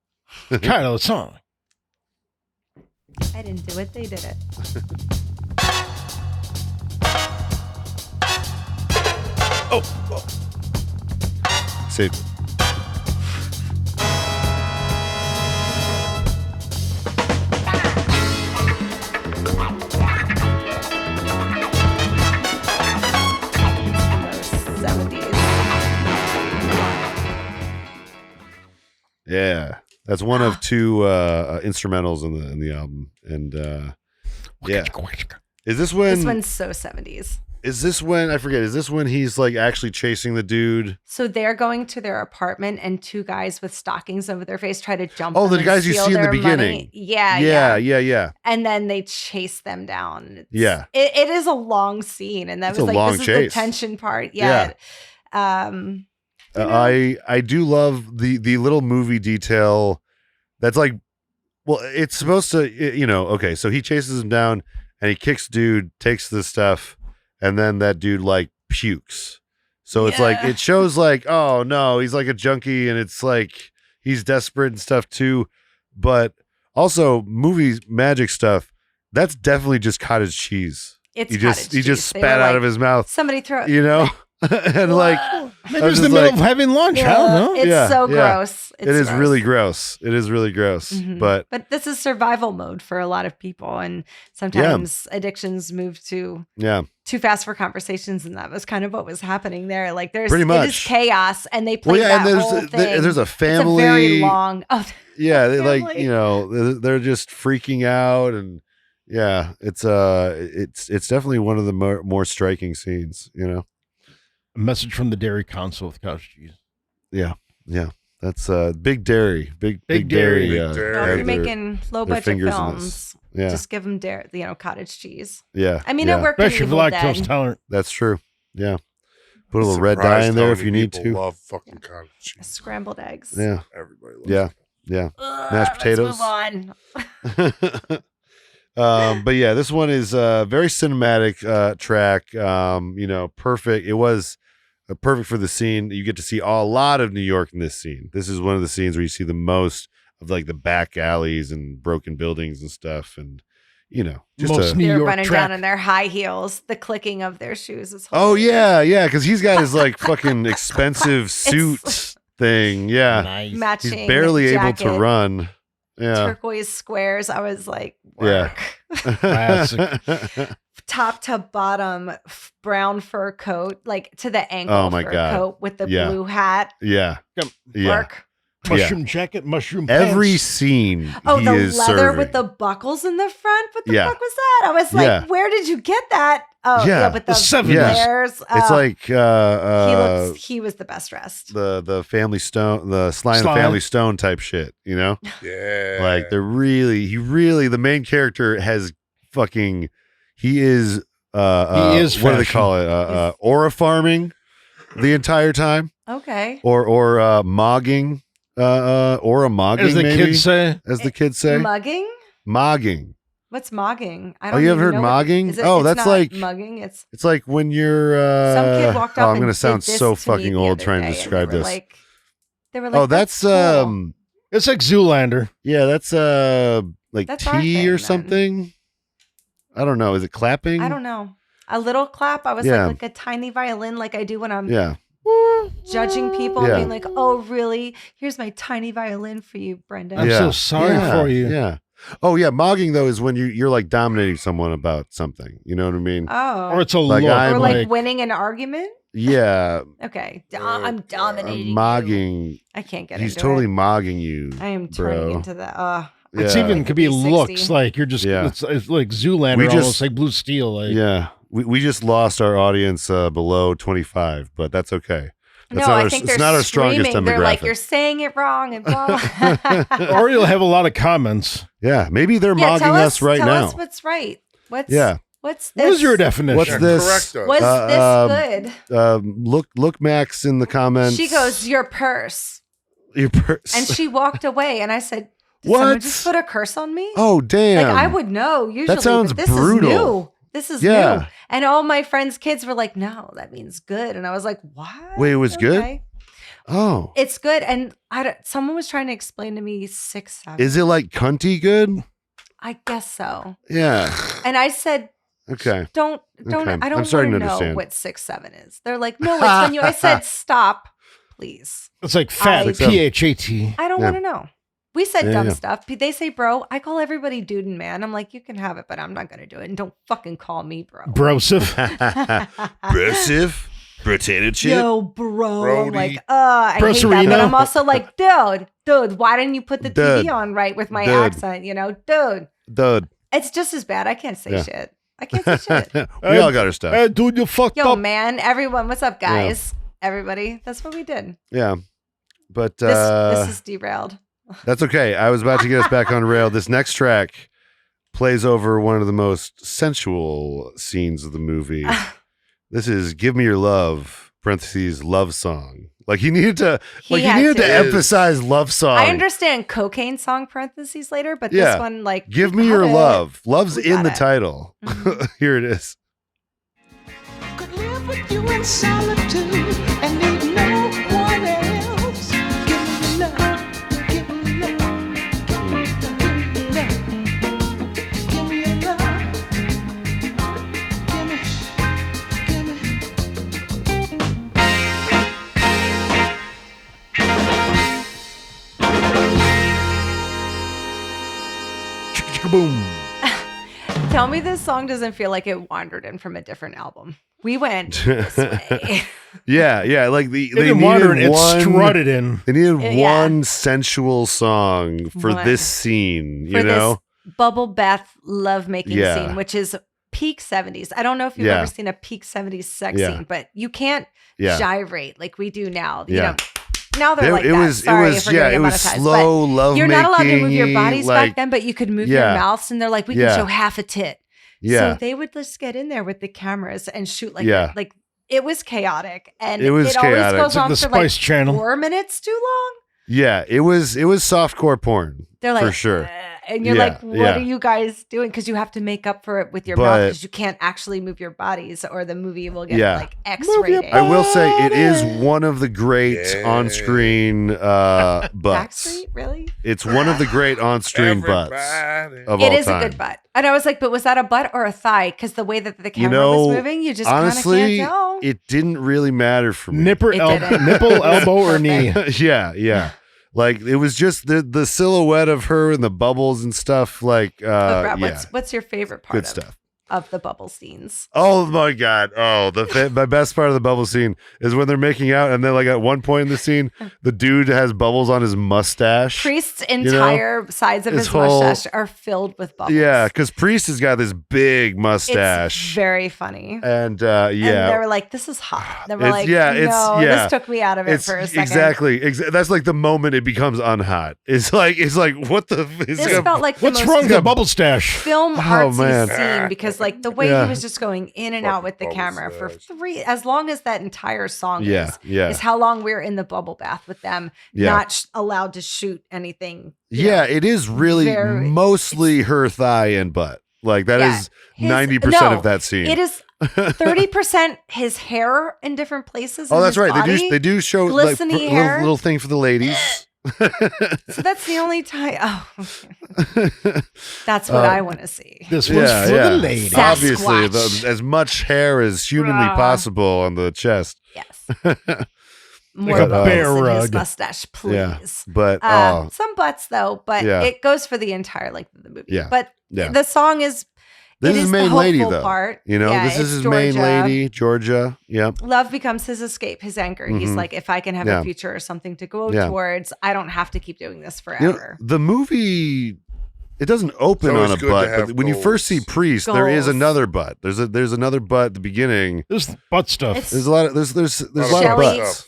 Kind of the song. I didn't do it. They did it. Oh. Say Yeah, that's one of two instrumentals in the album, and yeah. Is this when? This one's so 70s. Is this when I forget? Is this when he's like actually chasing the dude? So they're going to their apartment, and two guys with stockings over their face try to jump. Oh, them the and guys you steal see in the their beginning. money. Yeah, yeah. And then they chase them down. Yeah. It is a long scene, and that It's was a like long this is chase. the tension part. Yeah. You know? I do love the little movie detail that's like, well, it's supposed to, okay, so he chases him down and he kicks dude, takes the stuff, and then that dude like pukes. So it's like, it shows like, oh no, he's like a junkie, and it's like he's desperate and stuff too. But also movies, magic stuff, that's definitely just cottage cheese. It's he cottage just cheese. They spat were out like, of his mouth, Somebody throw it. and like, Maybe I was it's the just middle like- of having lunch. I don't know. It's Yeah, so yeah. gross. it is really gross. It is really gross. Mhm. But this is survival mode for a lot of people, and sometimes addictions move too yeah, fast for conversations, and that was kind of what was happening there. Like there's Pretty it much. is chaos, and they played and that whole there's thing. there's a It's family. a very long. Oh, Yeah, they like family. they're just freaking out, and yeah, it's definitely one of the more striking scenes. A message from the dairy console with cottage cheese. Yeah, that's big dairy, big Big dairy. dairy. Big dairy. Well, if have you're their- making low their budget fingers in films, this. Yeah, just give them cottage cheese. yeah. I mean, yeah, it worked in Especially if Evil you're Dead. lactose tolerant. That's true. Yeah, put a little I'm red dye surprised in how there if many you need people to. Love fucking cottage cheese. Scrambled eggs. Yeah, Everybody loves yeah, it. yeah. Ugh, Mashed potatoes. Let's move on. But yeah, this one is a very cinematic track. Perfect. It was perfect for the scene. You get to see a lot of New York in this scene. This is one of the scenes where you see the most of like the back alleys and broken buildings and stuff, and just Most a. New They're York running track. down in their high heels. The clicking of their shoes is. Oh hilarious. yeah, because he's got his like fucking expensive suit thing. Yeah, Nice. Matching. he's barely able to jacket, run. Yeah. Turquoise squares. I was like, Yeah. work. Classic. Top to bottom, brown fur coat, like to the ankle. Oh my fur God. coat with the Yeah. blue hat. yeah. Yeah. Work. Mushroom jacket, mushroom Every pants. scene Oh, he the is leather serving. with the buckles in the front. What the Yeah. fuck was that? I was like, Yeah. where did you get that? Oh, Yeah. yeah, with The the 70s. flares. It's like he was the best dressed. the Family Stone, the Sly and the Sly. Family Stone type shit, Yeah. Like the main character has fucking, he is He is what do they fashion. call it? Aura farming the entire time, Okay. or mogging, aura mogging, As the maybe, kids say. as the kids say, Mugging? mogging. What's mogging? I Oh, you haven't even heard know what- mogging? is it- Oh, it's that's not like- mugging. It's It's like when you're. some kid walked up. I'm and gonna did sound this so to me fucking the old other trying day, to and describe they were this. like, they were like, Oh, that's cool. It's like Zoolander. yeah, that's like That's our tea thing, or then. something. I don't know. Is it clapping? I don't know. A little clap. I was Yeah. like a tiny violin, like I do when I'm Yeah, judging people, Yeah. and being like, "Oh, really? Here's my tiny violin for you, Brenda." I'm yeah. so sorry Yeah, for you. Yeah. Oh yeah, mogging though is when you're like dominating someone about something. You know what I mean? Oh, Or it's a Like look. I'm or like like winning an argument. Yeah, Okay, I'm dominating. you. mogging. I can't get He's into totally it. mogging you. I am turning bro. into the. it's Yeah. even could be 60. looks like you're just Yeah. it's like Zoolander, We just- almost like Blue Steel. Like Yeah, we just lost our audience below 25, but that's okay. That's No, not I our, think it's they're not our strongest screaming. They're like, demographic. "You're saying it wrong," and blah. blah. or you'll have a lot of comments. Yeah, maybe they're Yeah, mogging tell us right tell now. us what's right. What's Yeah. What's this? What is your definition? What's Yeah, this? correct us. Was Uh, this good? Look, Max in the comments. She goes, "Your purse," Your purse. and she walked away. And I said, "Did What? someone just put a curse on me?" Oh damn! Like I would know usually. sounds but this brutal. Is new. This is Yeah. new. And all my friends' kids were like, "No, that means good." And I was like, "What?" Wait, it was good? Okay. Oh, It's good. And someone was trying to explain to me 6, 7. is it like cunty good? I guess so. Yeah. And I said, Okay. Don't. Okay. I don't I'm starting want to to know understand. what 6, 7 is. They're like, "No, it's when you." I said, "Stop, please." It's like fat, I- PHAT. I don't Yeah. want to know. We said Yeah, dumb yeah. stuff. They say bro. I call everybody dude and man. I'm like, you can have it, but I'm not going to do it. And don't fucking call me bro. Brosif. Brosive. Potato chip. Yo, bro. I'm Brody. like, I hate that. Prosserino. But I'm also like, dude, why didn't you put the Dude. TV on right with my Dude. accent? Dude. Dude. It's just as bad. I can't say Yeah. shit. I can't say shit. We all got our stuff. Hey, dude, you fucked Yo, up. man, everyone, what's up, guys? Everybody, that's what we did. Yeah. But This is derailed. that's okay. I was about to get us back on rail. This next track plays over one of the most sensual scenes of the movie. This is "Give Me Your Love" (parentheses love song). Like he needed to, He like he had needed to to. emphasize love song. I understand cocaine song parentheses later, but Yeah. this one, like, Give we me your got it. love. Love's We in got the it. title. Mhm. Here it is. Could live with you in solitude and need no one else. Give me your love, give me your love, give me your love, give me your love, give me. Boom. Tell me this song doesn't feel like it wandered in from a different album. We went this way. Yeah. Like It they didn't wander in, needed it one. strutted in. They needed Yeah. one sensual song for One. this scene. For You know. this bubble bath lovemaking Yeah. scene, which is peak 70s. I don't know if you've Yeah. ever seen a peak 70s sex Yeah. scene, but you can't Yeah. gyrate like we do now. You Yeah. know, now they're It- like it that. was. Sorry It was. if we're gonna Yeah. get It was monetized, slow love but you're not allowed to move your making, bodies like, back then, but you could move Yeah. your mouths, and they're like, we Yeah. can show half a tit. Yeah. So they would just get in there with the cameras and shoot like Yeah. that. Like it was chaotic, and It was always chaotic. goes It's like on the for Spice like Channel. 4 minutes too long. Yeah. It was softcore porn. They're like, for sure. and you're Yeah, like, what yeah. are you guys doing? Because you have to make up for it with your mouth But- because you can't actually move your bodies, or the movie will get Yeah. like X Move your rated. I will say it is one of the great Yeah. on-screen butts. Backstreet, really? It's one of the great on-screen butts Everybody. of It all is time. a good butt. And I was like, but was that a butt or a thigh? Because the way that the camera know, was moving, you just kind of Honestly, can't tell. it didn't really matter for me. It didn't. Nipple, elbow, or knee. yeah. Like it was just the silhouette of her and the bubbles and stuff. Like, But Brad, yeah, what's your favorite part good of, stuff. of the bubble scenes? Oh my god! Oh, my best part of the bubble scene is when they're making out, and then like at one point in the scene, the dude has bubbles on his mustache. Priest's know, entire sides of his his whole- mustache are filled with bubbles. Yeah, because Priest has got this big mustache, It's very funny. and And they yeah, were like, "This is hot." They were It's- like, yeah, "No, it's- yeah. this took me out of it it's for a second." exactly. That's like the moment it becomes unhot. It's like what the is This gonna- felt like the What's most wrong with the bubble stash? film Oh, artsy man. scene because, like, the way Yeah. he was just going in and out with the Fucking camera for bubble as long as that entire song Yeah, is, yeah. is how long we're in the bubble bath with them, Yeah. not allowed to shoot anything. you Yeah, know. it is really very- mostly her thigh and butt. Like that Yeah. is His- 90% no, of that scene. It is 30% his hair in different places. Oh, in that's his right. body. They do show like Glistening hair. little thing for the ladies. So that's the only time. Oh, that's what I want to see. This one's for the ladies. Sasquatch. Obviously, as much hair as humanly Bruh. possible on the chest. Yes. More Like a bubbles bear in his rug. mustache, Yeah, please. but Some butts though, but Yeah. it goes for the entire length of the movie. Yeah, But yeah. the song is this it is is main the lady hopeful though. part. You know, Yeah, this is it's his main Georgia. lady, Georgia. Yep. Love becomes his escape, his anchor. He's Mhm. like, if I can have Yeah. a future or something to go Yeah. towards, I don't have to keep doing this You know, forever. the movie it doesn't open It's on always a good to butt, have but when you first see goals. Priest, there is Goals. another butt. There's another butt at the beginning. This butt stuff. It's There's a lot of there's a lot of Shelley- butts.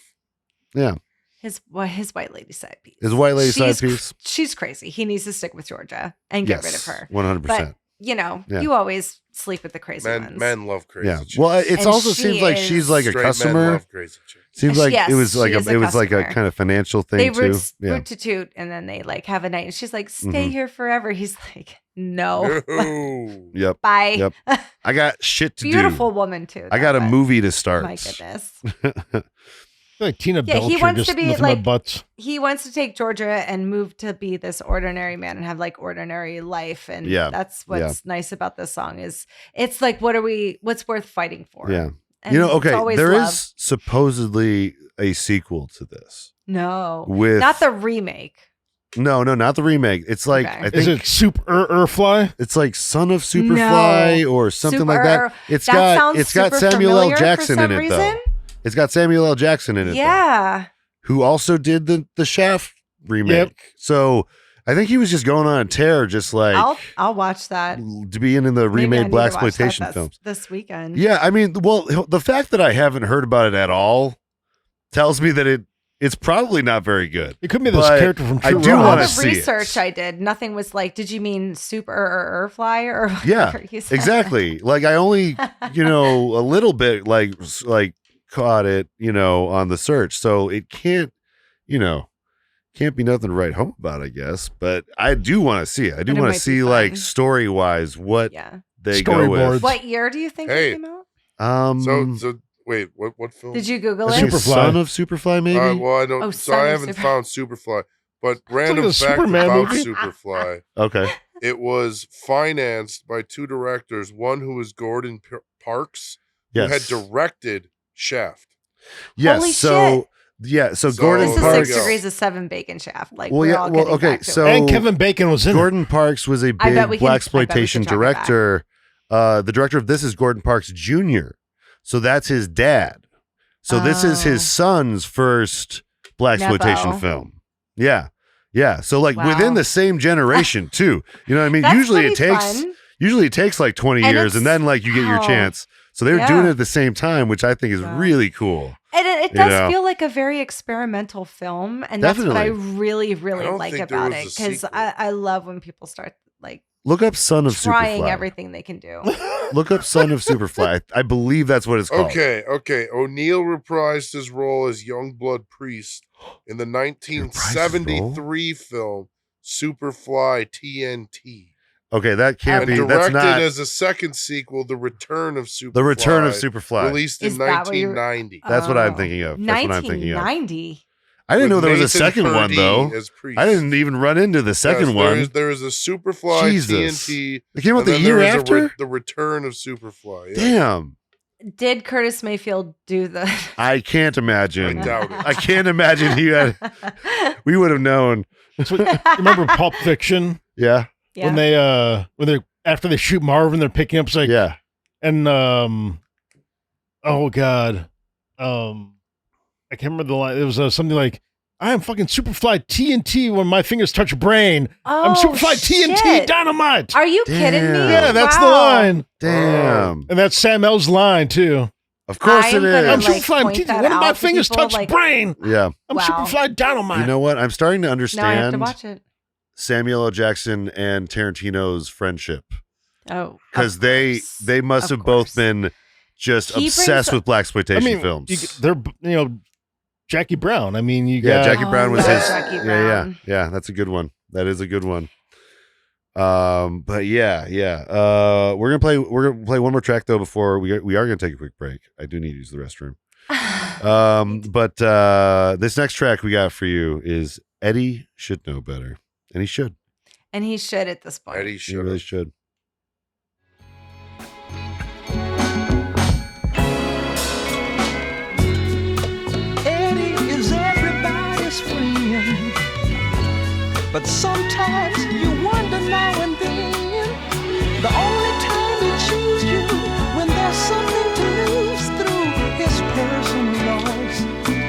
Yeah. his white lady side piece. His white lady side She's- piece. She's crazy. He needs to stick with Georgia and get rid of her. 100%. But you know, Yeah. you always sleep with the crazy ones. Men love crazy. Yeah. chicks. Well, it And also she seems like is- she's like a Straight men customer. love crazy chicks. Seems like Yes, it was like she is a it was like a customer. kind of financial thing they too. root, Yeah. root to toot, and then they like have a night, and she's like, "Stay Mhm. here forever." He's like, "No, No. Yep. bye." Yep. I got shit to Beautiful do. woman too. I got a that one. movie to start. My goodness. Like Tina Yeah, he Belcher, wants just to be, nothing like- but butts. He wants to take Georgia and move to be this ordinary man and have like ordinary life, and Yeah, that's what's nice about this song is it's like, what's worth fighting for? Yeah. And You know, it's okay, always there is love. supposedly a sequel to this. no, With not the remake. No, not the remake. It's like Okay. I Is think it Fly? it's like Son of Superfly or something like that. That sounds It's got super Samuel L. familiar Jackson for in some it reason. though. It's got Samuel L. Jackson in it. though, Yeah. who also did the Shaft remake. Yep. So I think he was just going on a tear, just like I'll watch that. to be in the Maybe I remade need black to watch that exploitation films. this weekend. Yeah, I mean, well, the fact that I haven't heard about it at all tells me that it's probably not very good. It could be this But character from I True do All wanna Romance. the see it. research I did, nothing was like, did you mean super or fly or Yeah, whatever you said? exactly. Like I only, a little bit like caught it, on the search. So it can't be nothing to write home about, I guess. But I do want to see it. I do But it want might to be see fun. like story wise what Yeah. they go with. Storyboards. What year do you think Hey. it came out? So wait, what film? Did you Google I it? think Superfly. Son of Superfly, maybe. Well, I don't. Oh, so Son I of haven't Super- found Superfly, but like random a fact Superman about movie. Superfly: Okay. it was financed by two directors. One who was Gordon Parks, who Yes. had directed Shaft. Yes. Holy so shit. yeah. So So Gordon This is there we Parks. 6 go. degrees of 7 bacon shaft. Like, Well, we're yeah. all Well, getting okay. back to So it. And Kevin Bacon was in it. Gordon Parks was a I bet big we can- black I bet we exploitation can track it back. director. The director of this is Gordon Parks Jr. So that's his dad. So this is Oh. his son's first black exploitation Nepo. film. Yeah. Yeah. So like Wow. within the same generation too. You know what I mean? That's Usually it pretty takes fun. like 20 And years and it's- then like you get your wow. chance. So they were Yeah. doing it at the same time, which I think is Wow. really cool. And it You does know. feel like a very experimental film. And that's what I Definitely. really, I really don't like think there about was it. a Because sequel. I love when people start like Look up Son of trying Superfly. everything they can do. Look up Son of Superfly. I believe that's what it's called. Okay. O'Neill reprised his role as Youngblood Priest in the 1973 film Superfly TNT. Okay, that can't And be. That's directed not as a second sequel, The Return of Superfly. The Return of Superfly. Released Is in that what you're- 1990. That's what I'm Oh. thinking of. That's what I'm thinking of. 1990. I didn't know With there was a Nathan second one Purdie though. as Priest. I didn't even run into the second Yes, one. There is a Superfly Jesus. TNT. It came out and the then year there is after. The Return of Superfly. Yeah. Damn, Did Curtis Mayfield do the? I can't I imagine. doubt it. I can't imagine he had. We would have known. So, you remember Pulp Fiction Yeah, Yeah. when they after they shoot Marvin, they're picking up it's like yeah. and oh god, I can't remember the line. It was something like, "I am fucking Superfly TNT when my fingers touch your brain. I'm Oh, Superfly TNT shit. dynamite." Are you kidding me? Damn. Yeah, that's the Wow. line, Damn. and that's Sam L's line too. Of course I'm it gonna, I'm is. like, Superfly point TNT. that One of my out to fingers people, touch like- brain. Yeah. I'm Wow. Superfly dynamite. You know what? I'm starting to Now I have to understand watch it. Samuel L. Jackson and Tarantino's friendship Oh, because of they course. must Of have both course. been just He brings obsessed up- with black I exploitation mean, films. they're Jackie Brown. I mean, you Yeah, got Jackie Oh, Brown was I his. love Jackie Yeah, Brown. yeah. That's a good one. That is a good one. But yeah. We're gonna play one more track though before we are gonna take a quick break. I do need to use the restroom. But this next track we got for you is Eddie Should Know Better, and he should. And he should at this point. Eddie He should. really should. Eddie is everybody's friend. But sometimes you wonder now and then. The only time he chooses you when there's something to lose through his personal loss.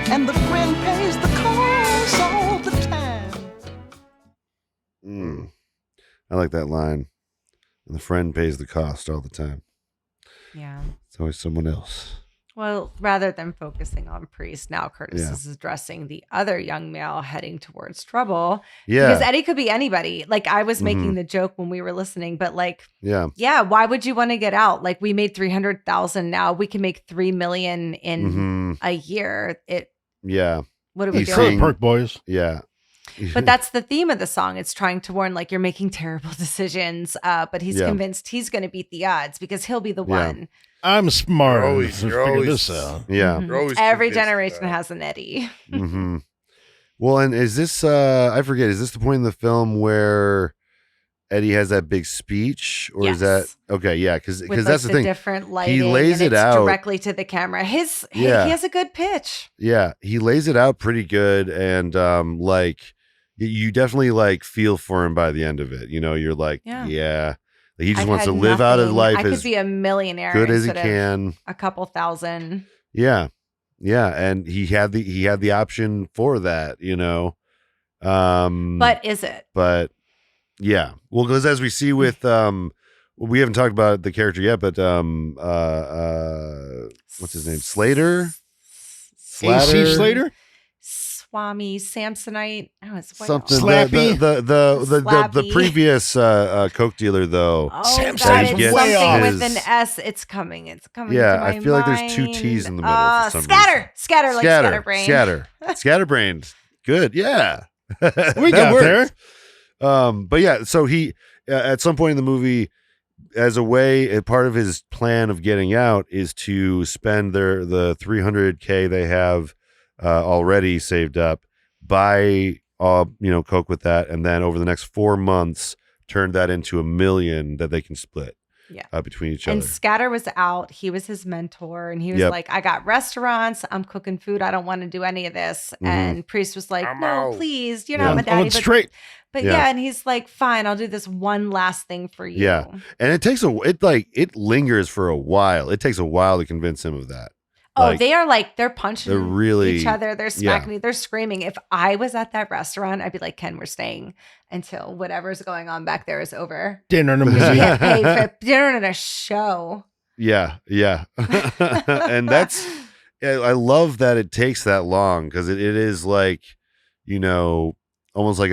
And the friend pays the cost all the time. I like that line. And the friend pays the cost all the time. Yeah. It's always someone else. Well, rather than focusing on Priest, now Curtis Yeah. is addressing the other young male heading towards trouble. Yeah. Because Eddie could be anybody. Like I was making Mhm. the joke when we were listening, but like, Yeah. yeah, why would you want to get out? Like we made 300,000 now. We can make 3 million in hmm a year. Yeah. What are we He's doing? saying- Perk Boys. Yeah. But that's the theme of the song. It's trying to warn, like, you're making terrible decisions. But he's Yeah. convinced he's going to beat the odds because he'll be the Yeah. one. I'm smart. You're always- to you're figure always- this out. Yeah. Mhm. You're always Every convinced of generation that. has an Eddie. hmm Well, and is this I forget, is this the point in the film where Eddie has that big speech? Or is that Yes. okay, yeah, because With that's like, the thing. different lighting. lays and it it's out. directly to the camera. He Yeah. has a good pitch. Yeah, he lays it out pretty good, and like you definitely like feel for him by the end of it. You know, you're like, Yeah. Like, he just I've wants to had live out his nothing. life I could as be a millionaire good as he instead of can. a couple thousand. Yeah, Yeah, and he had the option for that, you know. But is it? But yeah, well, because as we see with we haven't talked about the character yet, but what's his name? Slater. AC Slater. Swami Samsonite. Oh, it's what Something. Slappy? The Slappy. previous coke dealer though. Oh, Samsonite God, is it's way something off. with an S. It's coming. It's coming. Yeah, to my I feel like there's two mind. T's in the middle for some Scatter, reason. scatter, like scatterbrain. Scatterbrained. Good. Yeah. We That got worked. But yeah, so he at some point in the movie, as a way, a part of his plan of getting out is to spend the $300K they have already saved up, buy coke with that, and then over the next 4 months turn that into $1 million that they can split. Yeah. Between each And other. Scatter was out. He was his mentor, and he was Yep. like, "I got restaurants. I'm cooking food. I don't want to do any of this." Mhm. And Priest was like, I'm "No, out. please. You're Yeah. not my I daddy." went straight. But Yeah. yeah, and he's like, "Fine, I'll do this one last thing for you." Yeah. And it takes it lingers for a while. It takes a while to convince him of that. Oh, Like, they're punching they're really- each other. They're smacking, they're screaming. If I was at that restaurant, I'd be like, "Ken, we're staying until whatever's going on back there is over. Dinner and a You movie. can't pay for dinner and a show." Yeah. And I love that it takes that long because it is like, almost like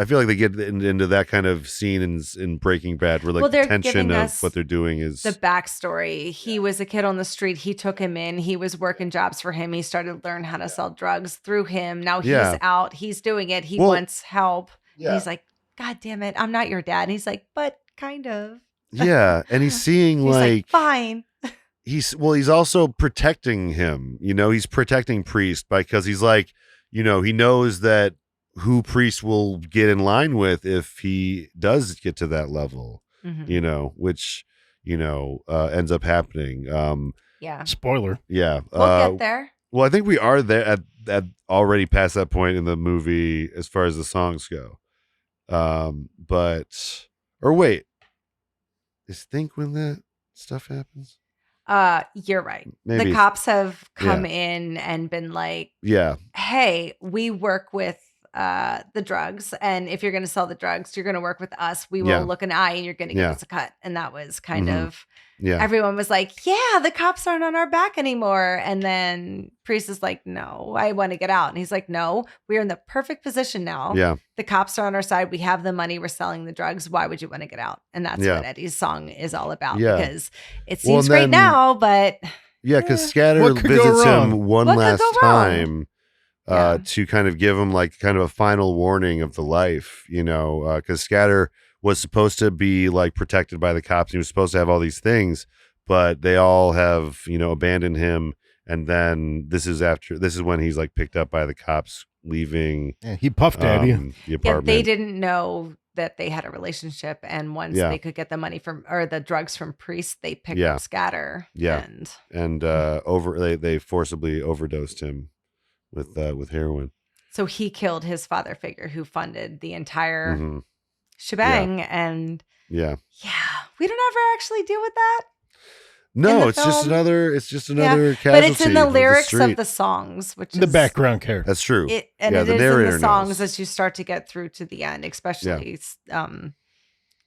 I feel like they get into that kind of scene in Breaking Bad where like Well, the they're tension giving of us what they're doing is The backstory. He was a kid on the street. He took him in. He was working jobs for him. He started to learn how to sell drugs through him. Now he's Yeah. out. He's doing it. He Well, wants help. yeah. And he's like, "God damn it. I'm not your dad." And he's like, "But kind of." yeah, and he's seeing He's like, like "Fine." he's also protecting him. He's protecting Priest because he's like, he knows that who Priest will get in line with if he does get to that level, Mhm. which ends up happening. Yeah. Spoiler. Yeah. We'll get there. Well, I think we are there at already past that point in the movie as far as the songs go. Or wait, is Think when that stuff happens? You're right. Maybe The it's- cops have come in and been like, Yeah. "Hey, we work with the drugs, and if you're going to sell the drugs, you're going to work with us. We will Yeah. look an eye, and you're going to give Yeah. us a cut." And that was kind Mhm. of Yeah. everyone was like, "Yeah, the cops aren't on our back anymore." And then Priest is like, "No, I want to get out." And he's like, "No, we're in the perfect position now. Yeah. The cops are on our side. We have the money. We're selling the drugs. Why would you want to get out?" And that's Yeah. what Eddie's song is all about, Yeah. because it Well, seems and great then- now, but Yeah, because Eh. Scatter What could go visits him wrong? one What could last go wrong? time Yeah. to kind of give him like kind of a final warning of the life, because Scatter was supposed to be like protected by the cops. He was supposed to have all these things, but they all have, abandoned him. And then this is when he's like picked up by the cops leaving Yeah, he puffed at you. the yeah, apartment. they didn't know that they had a relationship. And once Yeah. they could get the money or the drugs from Priest, they picked Yeah. up Scatter. Yeah. And And they forcibly overdosed him with heroin. so he killed his father figure who funded the entire Mhm. shebang. And Yeah. yeah, we don't ever actually deal with that. No, the it's just film. another. It's just Yeah, another. But it's in casualty the of lyrics of street. the songs, which The is background character. That's true. It and Yeah, it the is in narrator the songs knows. as you start to get through to the end, especially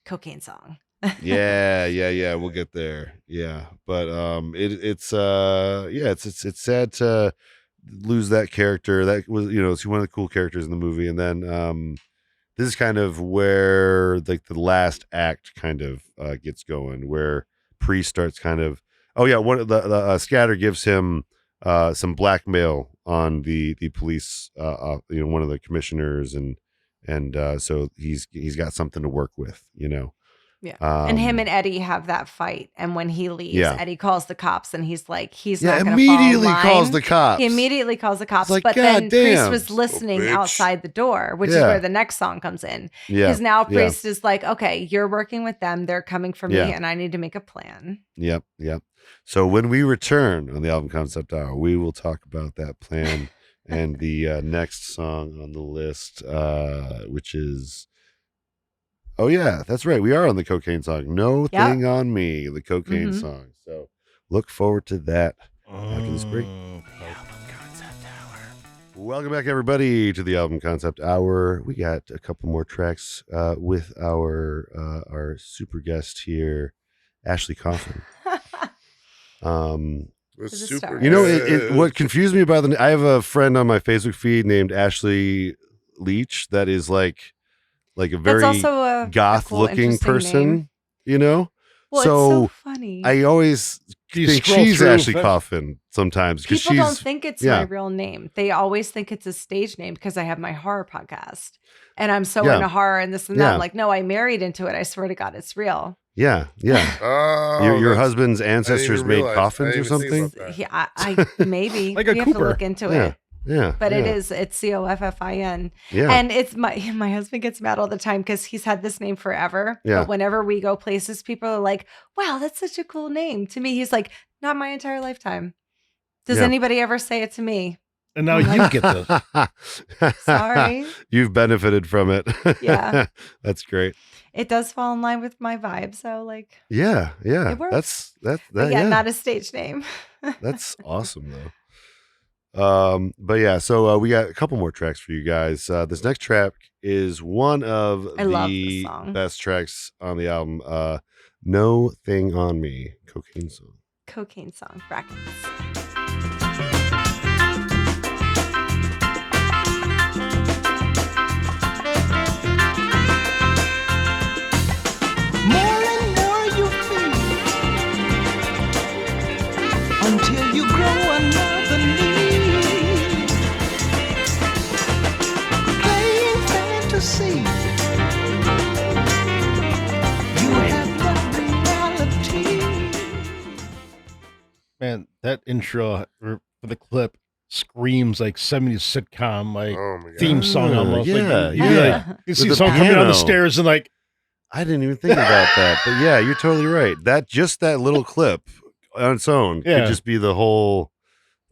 cocaine song. yeah. We'll get there. Yeah, but it's sad to lose that character. That was it's one of the cool characters in the movie, and then this is kind of where like the last act kind of gets going, where Priest starts kind of one of the Scatter gives him some blackmail on the police, one of the commissioners, and so he's got something to work with, Yeah. And him and Eddie have that fight. And when he leaves, Yeah. Eddie calls the cops and he's like, he's yeah, not going to fall in immediately line. calls the cops. He immediately calls the cops. like, but "God then Priest damn, was listening bitch." outside the door, which is Yeah. where the next song comes in. Yeah, Because now yeah. Priest is like, "Okay, you're working with them. They're coming for me Yeah. and I need to make a plan." Yep. So when we return on the album concept hour, we will talk about that plan and the next song on the list, which is, oh yeah, that's right. We are on the cocaine song. No Yep. Thing on Me, the cocaine Mhm. song. So look forward to that back in the spring. Welcome back, everybody, to the Album Concept Hour. We got a couple more tracks with our super guest here, Ashley Coffin. It's Is it super. stars? You know, what confused me about I have a friend on my Facebook feed named Ashley Leach that is like a That's very also a goth-looking cool, interesting person, name. you know? Well, So, it's so funny. I always You think scroll she's through Ashley fa- Coffin sometimes because People she's don't think it's yeah. my real name. They always think it's a stage name because I have my horror podcast. And I'm so Yeah. into horror and this and that. Yeah. I'm like, no, I married into it. I swear to God, it's real. yeah. Oh, Your that's- husband's ancestors even made realize- I coffins didn't or even think something. about that. Yeah, I maybe Like a we have to Cooper. look into Yeah. it. Yeah, But yeah, it's Coffin. yeah. And it's my husband gets mad all the time because he's had this name forever. Yeah. But whenever we go places, people are like, wow, that's such a cool name. To me, he's like, not my entire lifetime. Does Yeah. anybody ever say it to me? And now I'm you like, get this. Sorry. You've benefited from it. Yeah. That's great. It does fall in line with my vibe. So like, Yeah, yeah. It works. That but yeah, yeah. not a stage name. That's awesome though. But yeah, so we got a couple more tracks for you guys. This next track is one of I love this the song. best tracks on the album. No Thing on Me, Cocaine Song. Cocaine song, brackets. More and more you feel until you grow another need. Playing fantasy, you have no reality. Man, that intro for the clip screams like 70s sitcom, like Oh my god. theme song almost. Yeah, like, you, yeah. like, you see the someone coming down piano. the stairs and like, I didn't even think about that, but yeah, you're totally right. That little clip on its own Yeah. could just be the whole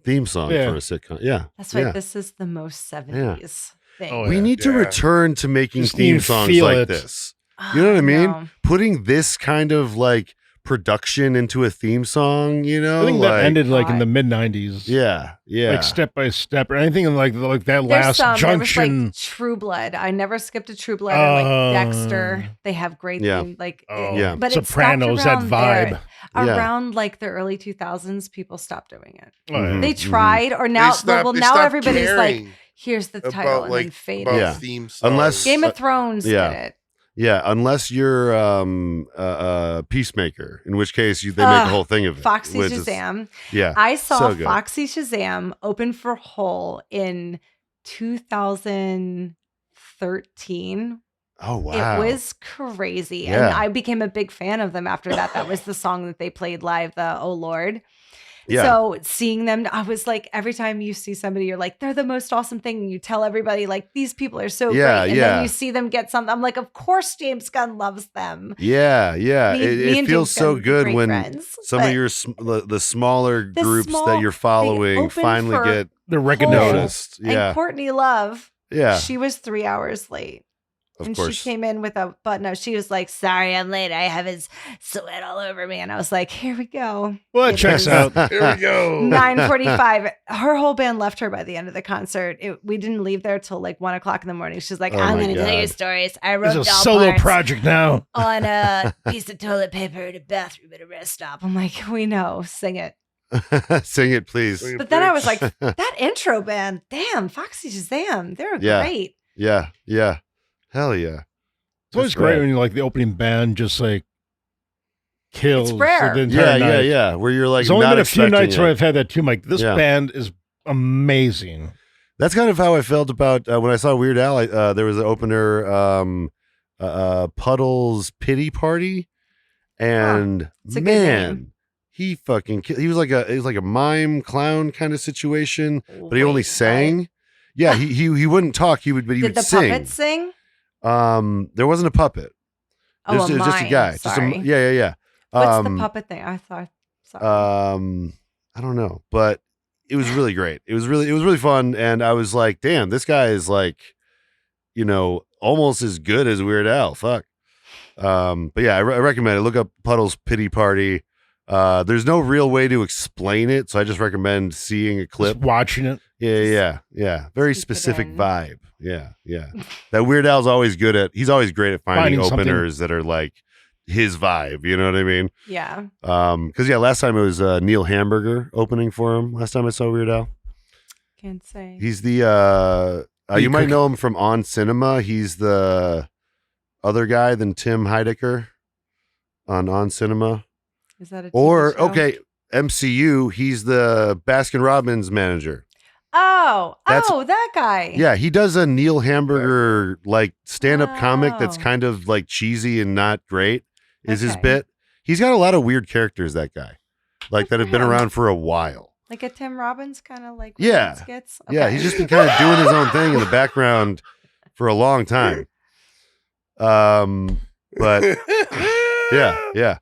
theme song Yeah. for a sitcom. Yeah, That's why yeah. this is the most 70s thing. Oh, We yeah. need to Yeah. return to making Just theme need to songs feel like it. this. You know what I mean? No. Putting this kind of like production into a theme song, you know? I think that like, ended like in God. the mid 90s. Yeah, yeah. Like Step by Step or anything like that There's last some. There was junction. like True Blood. I never skipped a True Blood or like Dexter. They have great Yeah. theme, like Oh, Yeah. But it stopped Sopranos, that around vibe. there. Yeah. Around like the early 2000s, people stopped doing it. Oh, yeah. Mhm. They tried, or now, They now stopped everybody's like, caring here's the title, about and like then fade about it. Yeah. theme songs. Unless- Game of Thrones yeah. did it. Yeah, unless you're Peacemaker, in which case they make a whole thing of it. Foxy which is- Shazam. yeah. I saw so good. Foxy Shazam open for Hole in 2013. Oh wow. It was crazy. Yeah. And I became a big fan of them after that. That was the song that they played live, the Oh Lord. Yeah. So seeing them, I was like, every time you see somebody, you're like, they're the most awesome thing. And you tell everybody, like, these people are so Yeah, great. And yeah. then you see them get something. I'm like, of course James Gunn loves them. Yeah, yeah. Me- it me and feels James so Gunn are good great when friends, some of but your the smaller the groups that small- you're they following open finally for get The recognition. Hole. noticed. And Yeah, Courtney Love, yeah. she was 3 hours late. Of And course. she came in with a button up. She was like, sorry, I'm late. I have his sweat all over me. And I was like, here we go. Well, it It checks is- out. Here we go. 9:45. Her whole band left her by the end of the concert. We didn't leave there till like 1:00 in the morning. She's like, Oh I'm my going to tell you God. stories. I It's wrote a doll solo parts project now. on a piece of toilet paper in a bathroom at a rest stop. I'm like, we know, sing it. Sing it, please. Sing it. But then I was like, that intro band, damn, Foxy Shazam, they're Yeah. great. Yeah, yeah. Hell yeah. It's always That's great rad. when you like the opening band just like kills. rare. The entire Yeah, yeah, night. yeah. Where you're like, There's only not been a few expecting nights it. where I've had that too. I'm like, this Yeah. band is amazing. That's kind of how I felt about when I saw Weird Al. There was an opener, Puddle's Pity Party, and It's a good man, name. he fucking he was like a mime clown kind of situation, but he only Wait, sang. Yeah, he wouldn't talk. He what? would Did the sing. puppets sing? There wasn't a puppet. Oh, It was just a mime. guy. Sorry. Yeah. What's the puppet thing? I thought. Sorry. I don't know, but it was really great. It was really fun, and I was like, damn, this guy is like, almost as good as Weird Al. Fuck. But yeah, I recommend it. Look up Puddle's Pity Party. There's no real way to explain it, so I just recommend seeing a clip. Just watching it. Yeah. Very keep it specific in. vibe. Yeah. That Weird Al's always good at. He's always great at finding Finding openers that are like his vibe. You know what I mean? Yeah. Because last time it was Neil Hamburger opening for him. Last time I saw Weird Al. Can't say. He's the you might know him from On Cinema. He's the other guy than Tim Heidecker on Cinema. Is that a TV Or show? okay, MCU. He's the Baskin Robbins manager. Oh, That's- that guy. Yeah, he does a Neil Hamburger like stand-up comic that's Oh. kind of like cheesy and not great. Is his Okay. bit? He's got a lot of weird characters. That guy, like Good that for have been him. around for a while. Like a Tim Robbins kind of like Yeah. skits. Yeah, Okay. he's just been kind of doing his own thing in the background for a long time. But yeah.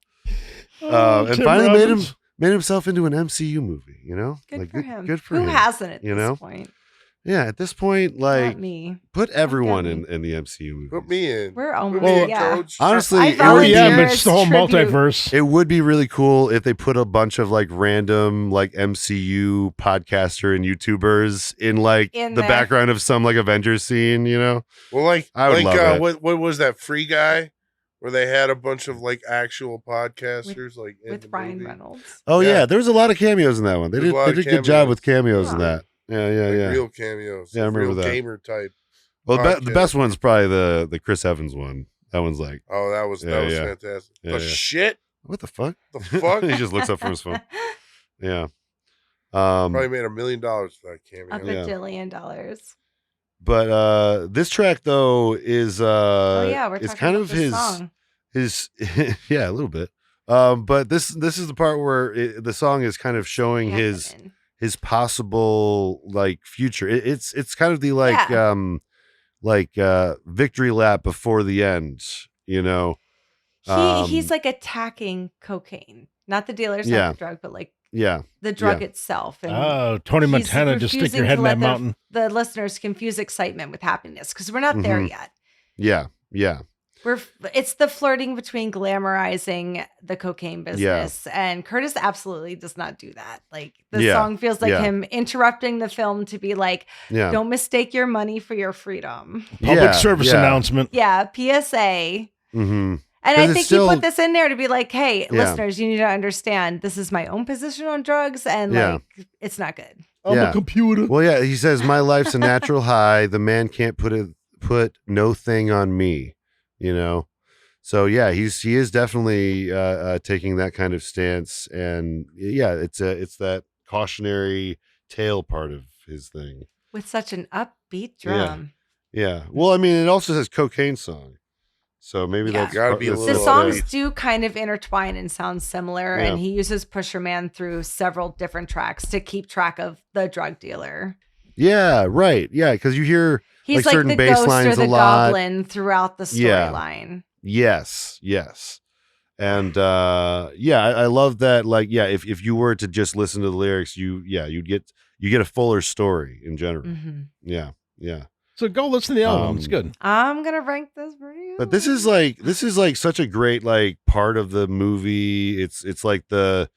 And Tim finally Robbins. made himself into an MCU movie. You know, Good like for him. Good for Who him. hasn't at you this know? point? Yeah, at this point, like Not me. put everyone me. in the MCU movie. Put me in. We're Put almost me in, yeah. Coach. Honestly, I it would, Oh volunteer yeah, but as it's the whole tribute. multiverse. it would be really cool if they put a bunch of like random like MCU podcaster and YouTubers in like In the there. background of some like Avengers scene. You know, Well, like, I would love it. what was that Free Guy, where they had a bunch of like actual podcasters like in with the Ryan movie? Reynolds. oh Yeah. yeah, there was a lot of cameos in that one. They There's did a lot they of did a good job cameos. with cameos in Wow. that. Yeah, Like real cameos. Yeah, I like remember real that. gamer type. Well, the podcast. best one's probably the Chris Evans one. That one's like, Oh, that was Yeah. fantastic. Yeah, the yeah. shit, what the fuck? the fuck. He just looks up from his phone. Yeah. Probably made $1 million for that cameo. A Yeah. bajillion dollars. But this track though is Oh yeah, we're is talking kind about of the song. his yeah, a little bit. But this is the part where the song is kind of showing Happening. his possible like future. It's kind of the victory lap before the end, you know. He's like attacking cocaine, not the dealers, Yeah. not the drug, but like Yeah. the drug itself. And Oh, Tony he's Montana, just stick refusing your head to in that let mountain. The listeners confuse excitement with happiness because we're not there Mhm. yet. Yeah. It's the flirting between glamorizing the cocaine business, and Curtis absolutely does not do that. Like the Yeah, song feels like yeah. him interrupting the film to be like, Yeah. "Don't mistake your money for your freedom." Public service announcement. Yeah, PSA. Mm-hmm. And 'Cause I it's think still- he put this in there to be like, "Hey, Yeah. listeners, you need to understand this is my own position on drugs, and Yeah. like it's not good." I'm Yeah. a computer. Well, yeah, he says my life's a natural high. The man can't put no thing on me, you know. So yeah, he is definitely taking that kind of stance, and yeah, it's that cautionary tale part of his thing. With such an upbeat drum. Yeah. Well, I mean, it also says cocaine song, so maybe Yeah. that's Gotta be a that's- The little songs upbeat. do kind of intertwine and sound similar, Yeah. and he uses Pusher Man through several different tracks to keep track of the drug dealer. Yeah, right. Yeah, because you hear He's Like like, certain the bass ghost or lines a the lot. goblin throughout the Yeah. storyline. yes, and I love that. Like, yeah, if you were to just listen to the lyrics, you'd get a fuller story in general. Mhm. Yeah. So go listen to the album. It's good. I'm gonna rank this pretty. But this is like such a great like part of the movie. It's like the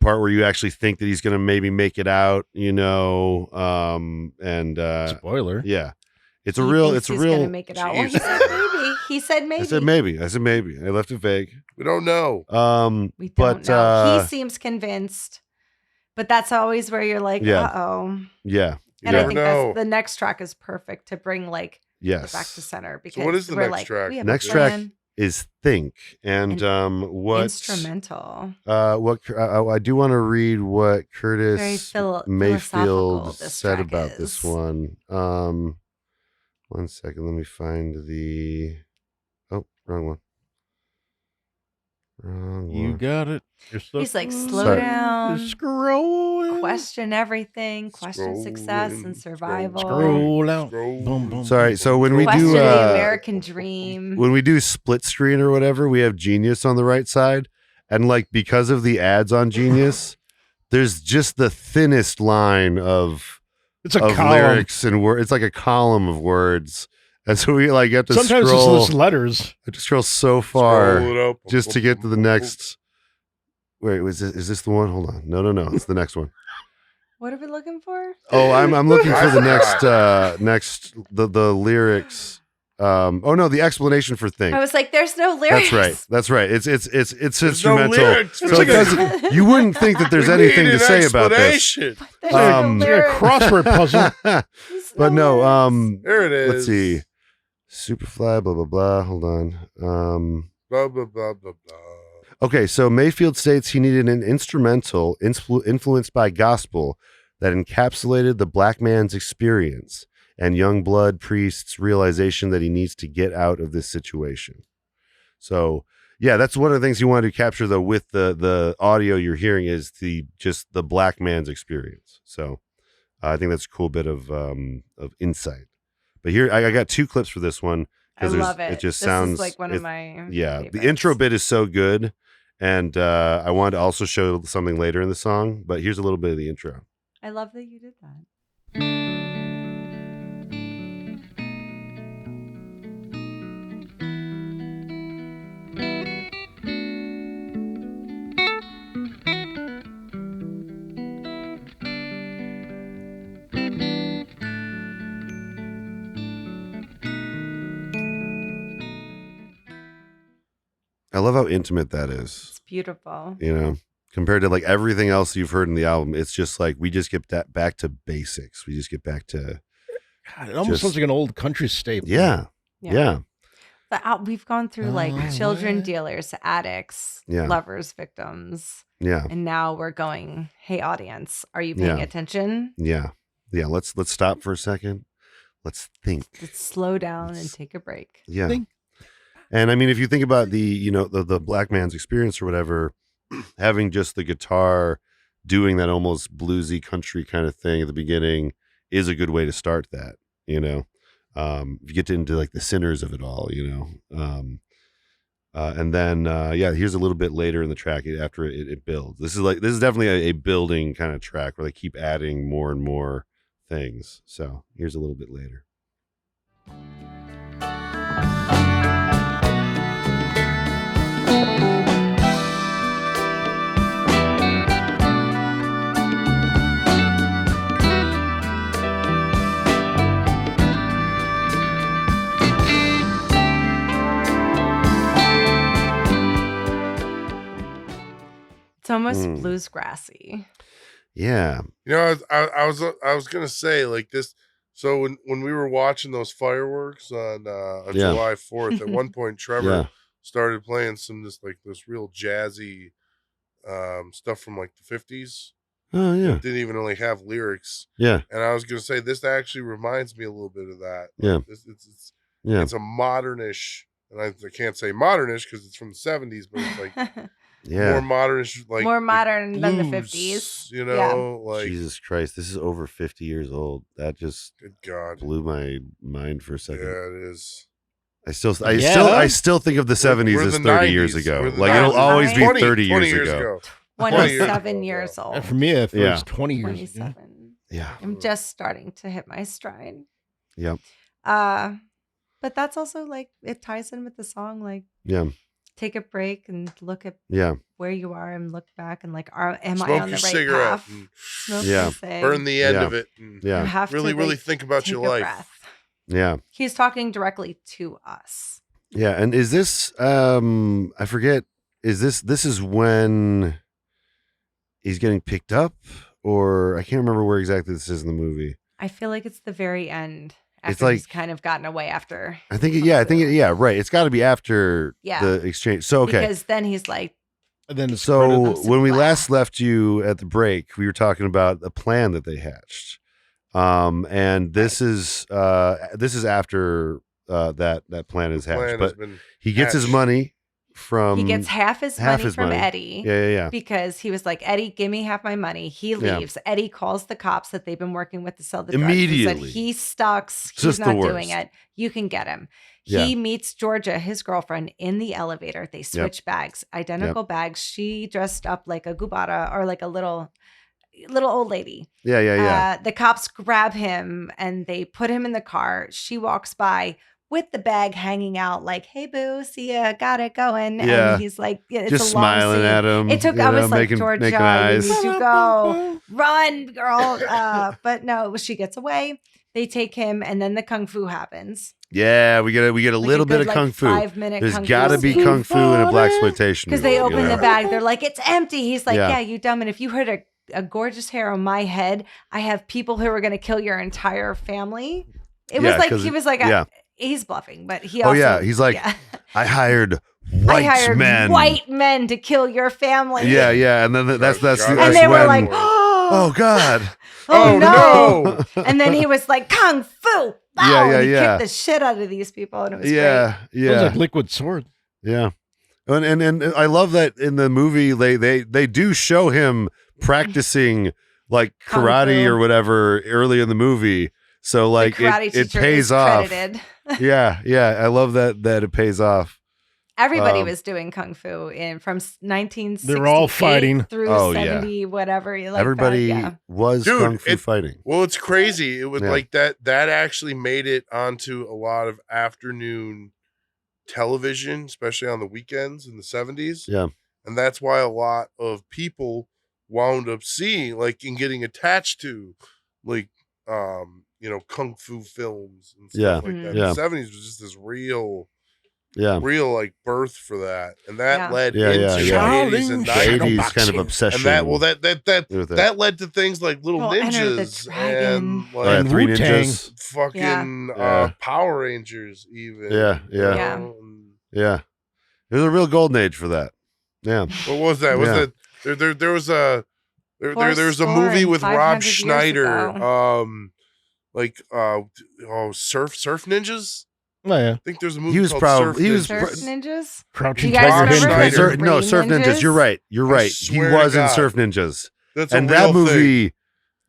part where you actually think that he's gonna maybe make it out, you know. Spoiler. Yeah, it's He a real thinks he's gonna make it out. Well, he said maybe. He said maybe. I said maybe. I left it vague. We don't know. We don't but know. He seems convinced, but that's always where you're like, Yeah. uh-oh. yeah, And I never think know. the next track is perfect to bring like yes. it back to center because what is the we're next like, track? we have Next a track plan. is Think, and what Instrumental. I do want to read what Curtis Very philosophical Mayfield this said track about this is. one. 1 second, let me find the wrong one. You got it. You're so He's like, slow Sorry. down, You're scrolling. question everything, question success and Scrolling, survival, Scroll out. Scroll. Boom, boom. Sorry, so when we question do the American dream. when we do split screen or whatever, we have Genius on the right side, and like because of the ads on Genius, there's just the thinnest line of It's a of column. lyrics and words. It's like a column of words, and so we like have to Sometimes scroll. it's just letters. I have to scroll so far Scroll it up. just to get to the next Wait, is this the one? Hold on. No. It's the next one. What are we looking for? Oh, I'm looking for the next the lyrics. Oh no, the explanation for "Think." I was like, there's no lyrics. That's right. It's There's instrumental. no lyrics. So it doesn't. You wouldn't think that there's We anything need to an say about this. explanation. There's no Um, It's a lyrics. crossword puzzle. There's But no, lyrics. There it is. let's see. Superfly, blah blah blah. Hold on. Blah blah blah blah blah. Okay, so Mayfield states he needed an instrumental influenced by gospel that encapsulated the black man's experience and young blood priest's realization that he needs to get out of this situation. So yeah, that's one of the things you wanted to capture though with the audio you're hearing is just the black man's experience. So I think that's a cool bit of insight. But here I got 2 clips for this one I love it. it just This sounds is like one of my the favorites. intro bit is so good, and I wanted to also show something later in the song. But here's a little bit of the intro. I love that you did that. I love how intimate that is. It's beautiful. You know, compared to like everything else you've heard in the album, it's just like we just get that back to basics. We just get back to God, it almost sounds like an old country staple. yeah. We've gone through like Oh, children what? dealers, addicts, Yeah. lovers, victims. Yeah. And now we're going, hey, audience, are you paying Yeah. attention? Yeah. Let's stop for a second. Let's think. Let's slow down and take a break. Yeah. Think. And I mean, if you think about the black man's experience or whatever, having just the guitar doing that almost bluesy country kind of thing at the beginning is a good way to start that, if you get into like the sinners of it all, and then here's a little bit later in the track after it builds. This is definitely a building kind of track where they keep adding more and more things. So here's a little bit later. It's almost bluesgrassy. Yeah. I was gonna say like this. So when we were watching those fireworks on July 4th, at one point Trevor Yeah. started playing this real jazzy stuff from like the 50s. Oh yeah. Didn't even really have lyrics. Yeah. And I was gonna say this actually reminds me a little bit of that. Yeah. It's a modernish, and I can't say modernish because it's from the 70s, but it's like Yeah. more modernish, like More modern than the blues, 50s. You know, like Jesus Christ, this is over 50 years old. That just good God. blew my mind for a second. Yeah, it is. I still think of the 70s We're as the 30 years 90s. ago. We're the Like it'll 90s. always be 20 30 20 years ago. 27 years years ago. old. And for me, I thought it Yeah. was 20 years ago. 27. Yeah. I'm just starting to hit my stride. Yep. But that's also like it ties in with the song, like Yeah. take a break and look at Yeah. where you are and look back and like am Smoke I on your the right cigarette path? and Smoke Yeah. your cig. burn the end Yeah. of it. And You Yeah. have really, to really like, think about take your a life. breath. Yeah. He's talking directly to us. Yeah. And is this I forget, this is when he's getting picked up, or I can't remember where exactly this is in the movie. I feel like it's the very end It's after he's like- kind of gotten away after. I think right. It's got to be after Yeah. the exchange. So okay. Because then he's like, And then it's So credits. when we Wow. last left you at the break, we were talking about a plan that they hatched, and this is after that plan is hatched. Plan has But been he gets his hatched. money from he gets half his money from Eddie. Yeah. Because he was like, Eddie, give me half my money. He Yeah. leaves. Eddie calls the cops that they've been working with to sell the drugs. He Immediately. said, he's stuck. He's Just the not doing worst. it. You can get him. Yeah. He meets Georgia, his girlfriend, in the elevator. They switch bags, identical bags. She dressed up like a gubara or like a little old lady. Yeah. The cops grab him and they put him in the car. She walks by. with the bag hanging out, like, "Hey, boo, see ya, got it going." Yeah. And he's like, it's Just a long smiling scene. at him. It took. you I know, was like, making Georgia, you eyes. need to go, run, girl. But no, she gets away. They take him, and then the kung fu happens. Yeah, we get a Like little bit good, of kung fu. 5-minute There's kung got to fu be scene. kung fu in a black exploitation Because they movie, open you the know? bag, they're like, "It's empty." He's like, Yeah. "Yeah, you dumb. And if you hurt a gorgeous hair on my head, I have people who are going to kill your entire family." It was Yeah, like 'cause he was like, yeah. he's bluffing, but he Oh, also, yeah, he's like, yeah. I hired I white hired men. white men to kill your family. Yeah, yeah, and then that's God, that's God, And that's they were when. like, Oh God. oh, Oh, no. no. And then he was like, "Kung fu." Wow. Yeah, yeah, and he yeah. kicked the shit out of these people, and it was Yeah, It was yeah, like liquid sword. yeah. And I love that in the movie they do show him practicing like Kung karate fu. or whatever early in the movie. So like the karate it teacher pays is off. credited. Yeah, yeah. I love that it pays off. Everybody was doing kung fu from 1960. They were all fighting. through Oh, yeah. 70, whatever. Like Everybody that, yeah. was Dude, kung fu it- fighting. Well, it's crazy. It was Yeah. like that actually made it onto a lot of afternoon television, especially on the weekends in the 70s. Yeah. And that's why a lot of people wound up seeing, like, and getting attached to, like, kung fu films and stuff Yeah. like that. Mhm. Yeah. The 70s was just this real Yeah. like birth for that. And that Yeah. led Yeah, yeah, into yeah. the 80s and The 90s. 80s kind of obsession. And that with it. that led to things like Little Well, Enter the Ninjas Dragon. and Oh, like yeah, And Three Wu-Tang. Ninjas. fucking Yeah. Power Rangers even. Yeah, yeah. Yeah. And Yeah. There's a real golden age for that. Yeah. what was that? Was Yeah. that there was a there Four was a score movie and with 500 Rob years Schneider. ago. Surf Ninjas? Oh, yeah. I think there's a movie He was called probably- Surf he was Ninjas. Surf Ninjas. Do Crouching you guys Tiger, Hidden remember Dragon. Schneider. No, Green Surf Ninjas. Ninjas? You're right. You're I right. He swear to was in God. Surf Ninjas. That's a And real that thing. movie,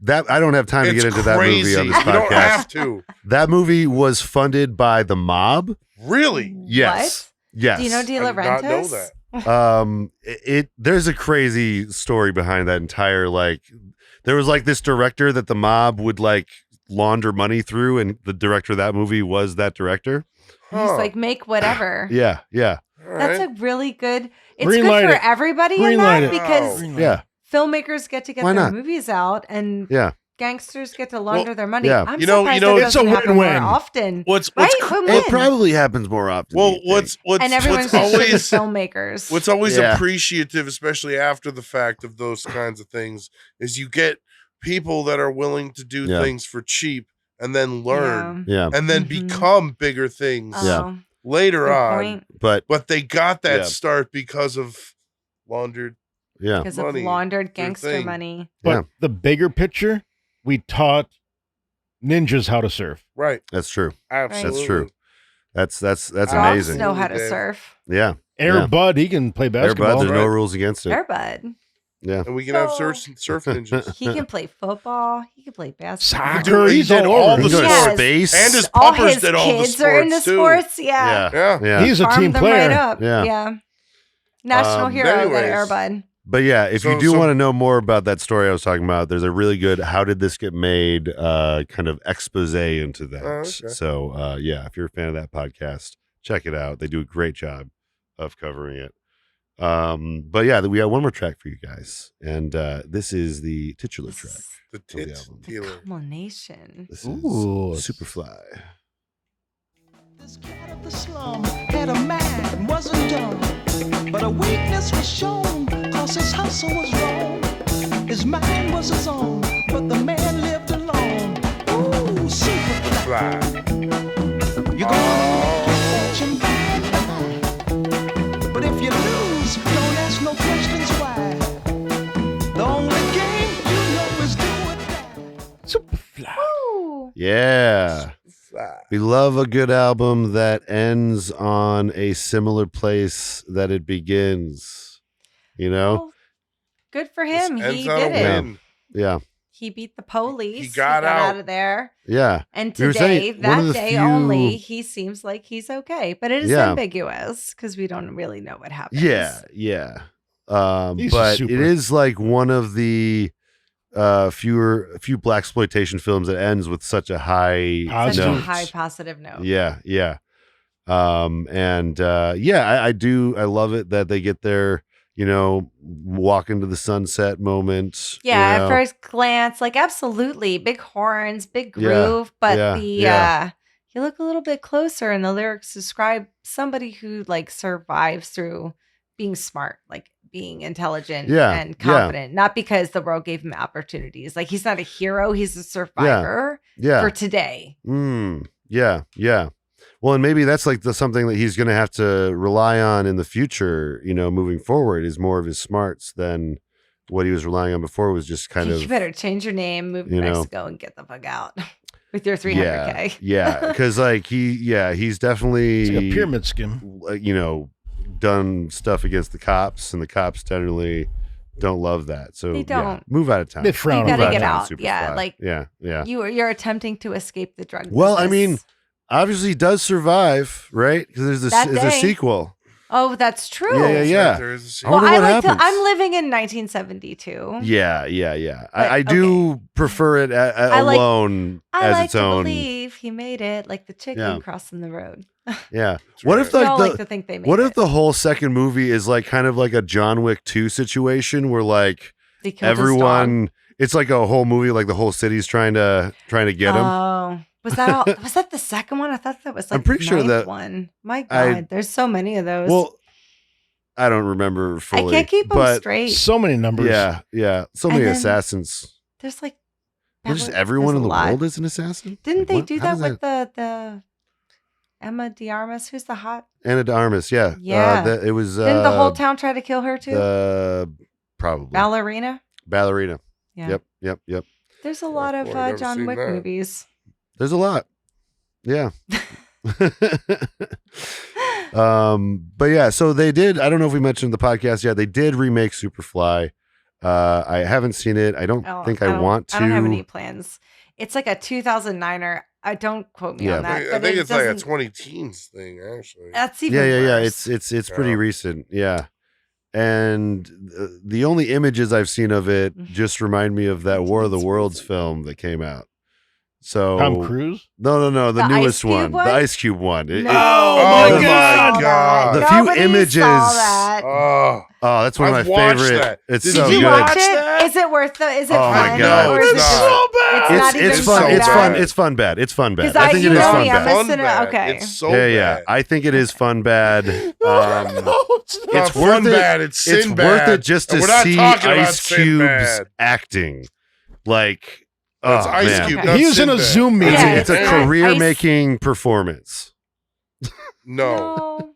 that I don't have time to It's get into that movie on this crazy. You don't podcast. have to. That movie was funded by the mob. Really? Yes. Yes. Do you know De I did not know Laurentiis? that. There's a crazy story behind that entire, like, there was like this director that the mob would like launder money through, and the director of that movie was that director. He's Huh. like, "Make whatever." Yeah, yeah, All That's right. a really good. It's Greenlight good for it. everybody in Greenlight that it. because Wow. yeah, filmmakers get to get Why their not? movies out and yeah. gangsters get to launder their money. yeah. I'm You know- surprised you know, that it's a doesn't happen more win-win. often. What's Right? cr- Win-win. It probably happens more often. well, than you what's think. And everyone's what's just always filmmakers. what's always Yeah. appreciative, especially after the fact of those kinds of things, is you get people that are willing to do Yeah. things for cheap and then learn Yeah, and then Mhm. become bigger things Yeah. Yeah. later Good on. point. but But they got that Yeah. start because of laundered. yeah, Because of money, laundered their gangster thing. money. But Yeah. the bigger picture, we taught ninjas how to surf. Right. that's true. Absolutely. That's true. That's Dogs amazing. know how to Dave. surf. Yeah, Air Yeah. Bud, he can play Airbud, basketball. there's no Right. rules against it. Airbud. Yeah, And we can have Oh. surf ninjas. He can play football. He can play basketball. Soccer, He he's did all all over the the He place. goes to Yes. space And his All puppers his did all the kids are into sports, too. sports. Yeah. yeah, Yeah. yeah. He's a Farmed team them player. right up. Yeah. Yeah. National hero, anyways. that Airbud. But yeah, if you So- do so- want to know more about that story I was talking about, there's a really good "How did this get made?" Kind of expose into that. Oh, okay. So yeah, if you're a fan of that podcast, check it out. They do a great job of covering it. But yeah, we got one more track for you guys, and this is the titular track. The the tit album. dealer. Culmination. This Ooh. is Superfly. This cat of the slum had a mind, wasn't dumb, but a weakness was shown, cause his hustle was wrong. His mind was his own, but the man lived alone. Ooh, Superfly, Fly. you're gonna make your fortune by and by. But if you lose, don't ask no questions why. The only game you know is do or die. Superfly. Ooh. Yeah, Fly. we love a good album that ends on a similar place that it begins. You know, Well, good for him. This ends He on did a it. win. yeah, He beat the police. He got out. of there. yeah. And We were today, saying one of that the day few- only, he seems like he's okay. But it is Yeah. ambiguous because we don't really know what happens. Yeah, yeah. He's But super. it is like one of the few black exploitation films that ends with such a high Positive. Such a note. high positive note. Yeah, yeah. I do. I love it that they get their, walk into the sunset moment. Yeah, at first glance, like absolutely big horns, big groove, but you look a little bit closer and the lyrics describe somebody who like survives through being smart, like being intelligent and confident, not because the world gave him opportunities. Like he's not a hero, he's a survivor for today. Yeah. Well, and maybe that's like something that he's going to have to rely on in the future, moving forward, is more of his smarts than what he was relying on before. Was just kind of, you better change your name, move to Mexico, and get the fuck out with your 300K. Yeah, because like he's definitely it's like a pyramid scheme. Done stuff against the cops, and the cops generally don't love that. So they don't move out of town. They frown. You gotta get town, out. Superfly. Yeah, like You're attempting to escape the drug. Well, I business. mean, obviously he does survive, right? Because there's a sequel. Oh, that's true. Yeah. There is a I wonder what happens. I'm living in 1972. Yeah. I do prefer it alone as its own. I believe he made it, like the chicken crossing the road. Yeah. What if We all like to think they made what if it. the whole second movie is like kind of like a John Wick 2 situation where like They killed his everyone, dog? it's like a whole movie, like the whole city's trying to get him. Oh, was that all? Was that the second one? I thought that was like I'm pretty the sure ninth that one. My God, there's so many of those. Well, I don't remember fully. I can't keep them but straight. So many numbers. Yeah. So many And then assassins. There's like Just everyone in the lot. world is an assassin? Didn't they What? do How that does with the Emma de Armas? Who's the hot? Anna de Armas, yeah. Yeah. It was Didn't the whole town try to kill her too? Probably. Ballerina. Ballerina. Yeah. Yep. There's a lot of boy, I've never John seen Wick that. movies. There's a lot. Yeah. But yeah, so they did, I don't know if we mentioned the podcast yet, they did remake Superfly. I haven't seen it. I don't think I want to. I don't have any plans. It's like a 2009er. I don't quote me on that. I but think it it's like a doesn't- 20 teens thing, actually. That's even Yeah. worse. It's pretty Yeah. recent. Yeah. And the only images I've seen of it just remind me of that War of the Worlds film that came out. So Tom Cruise. No, the The newest Ice Cube one, one? the Ice Cube one. No, Oh nobody my saw God. that. The few Nobody images- saw that. Oh, Oh, that's one I've of my watched favorite. that. It's Did so Did you good. watch Watch it? that? Is it worth the? Is it Oh my fun? God. Or No, is it's it not. so bad? It's not even It's It's fun. so It's bad. fun. It's fun bad. It's fun bad. 'Cause I think you it is know fun me, I'm bad. missing it. bad. Okay. It's so Yeah. bad. I think it is fun bad. It's it's not worth fun it. bad. It's It's sin worth bad. it just to And we're not see talking about Ice sin Cube's bad. acting. Like, It's oh Ice man, Cube. Okay. not He was in a Sinbad. Zoom meeting. Yeah, it's a it's career-making performance. No.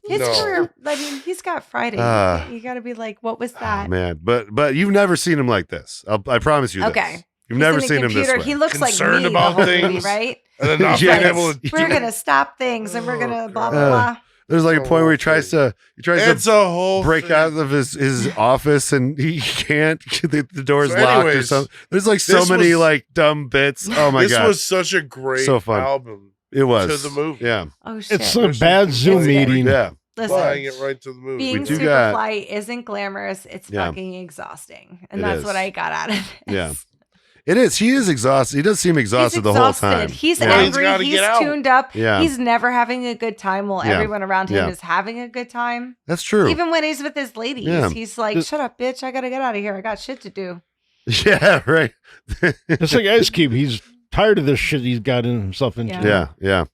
His No. career. I mean, he's got Friday. Ah. You got to be like, what was Oh, that? man, but you've never seen him like this. I promise you. Okay. This. You've He's never in a seen him this computer. way. He looks Concerned like me about the whole movie, things. right? And then not Yes. being able to. We're gonna stop things and we're gonna Oh, blah God. blah blah. There's like a point where he tries to It's a whole break thing. out of his office and he can't. The door's So locked or anyways, something. There's like so this many was- like dumb bits. Oh my This god, was such a great So fun. album. it was to the movie. Yeah, Oh shit! It's a bad Zoom It's- meeting. yeah. Flying Listen, it right to the movie. being do got- Superfly isn't glamorous. It's Yeah. fucking exhausting, and It that's is. what I got out of this. Yeah. It is. He is exhausted. He does seem exhausted He's the whole exhausted. time. He's yeah. Well, he's angry. gotta He's get out. tuned up. Yeah. He's never having a good time while Yeah. everyone around him Yeah. is having a good time. That's true. Even when he's with his ladies, Yeah. he's like, "Shut up, bitch! I gotta get out of here. I got shit to do." Yeah, right. It's like Ice Cube. He's tired of this shit he's got himself into. Yeah. Yeah.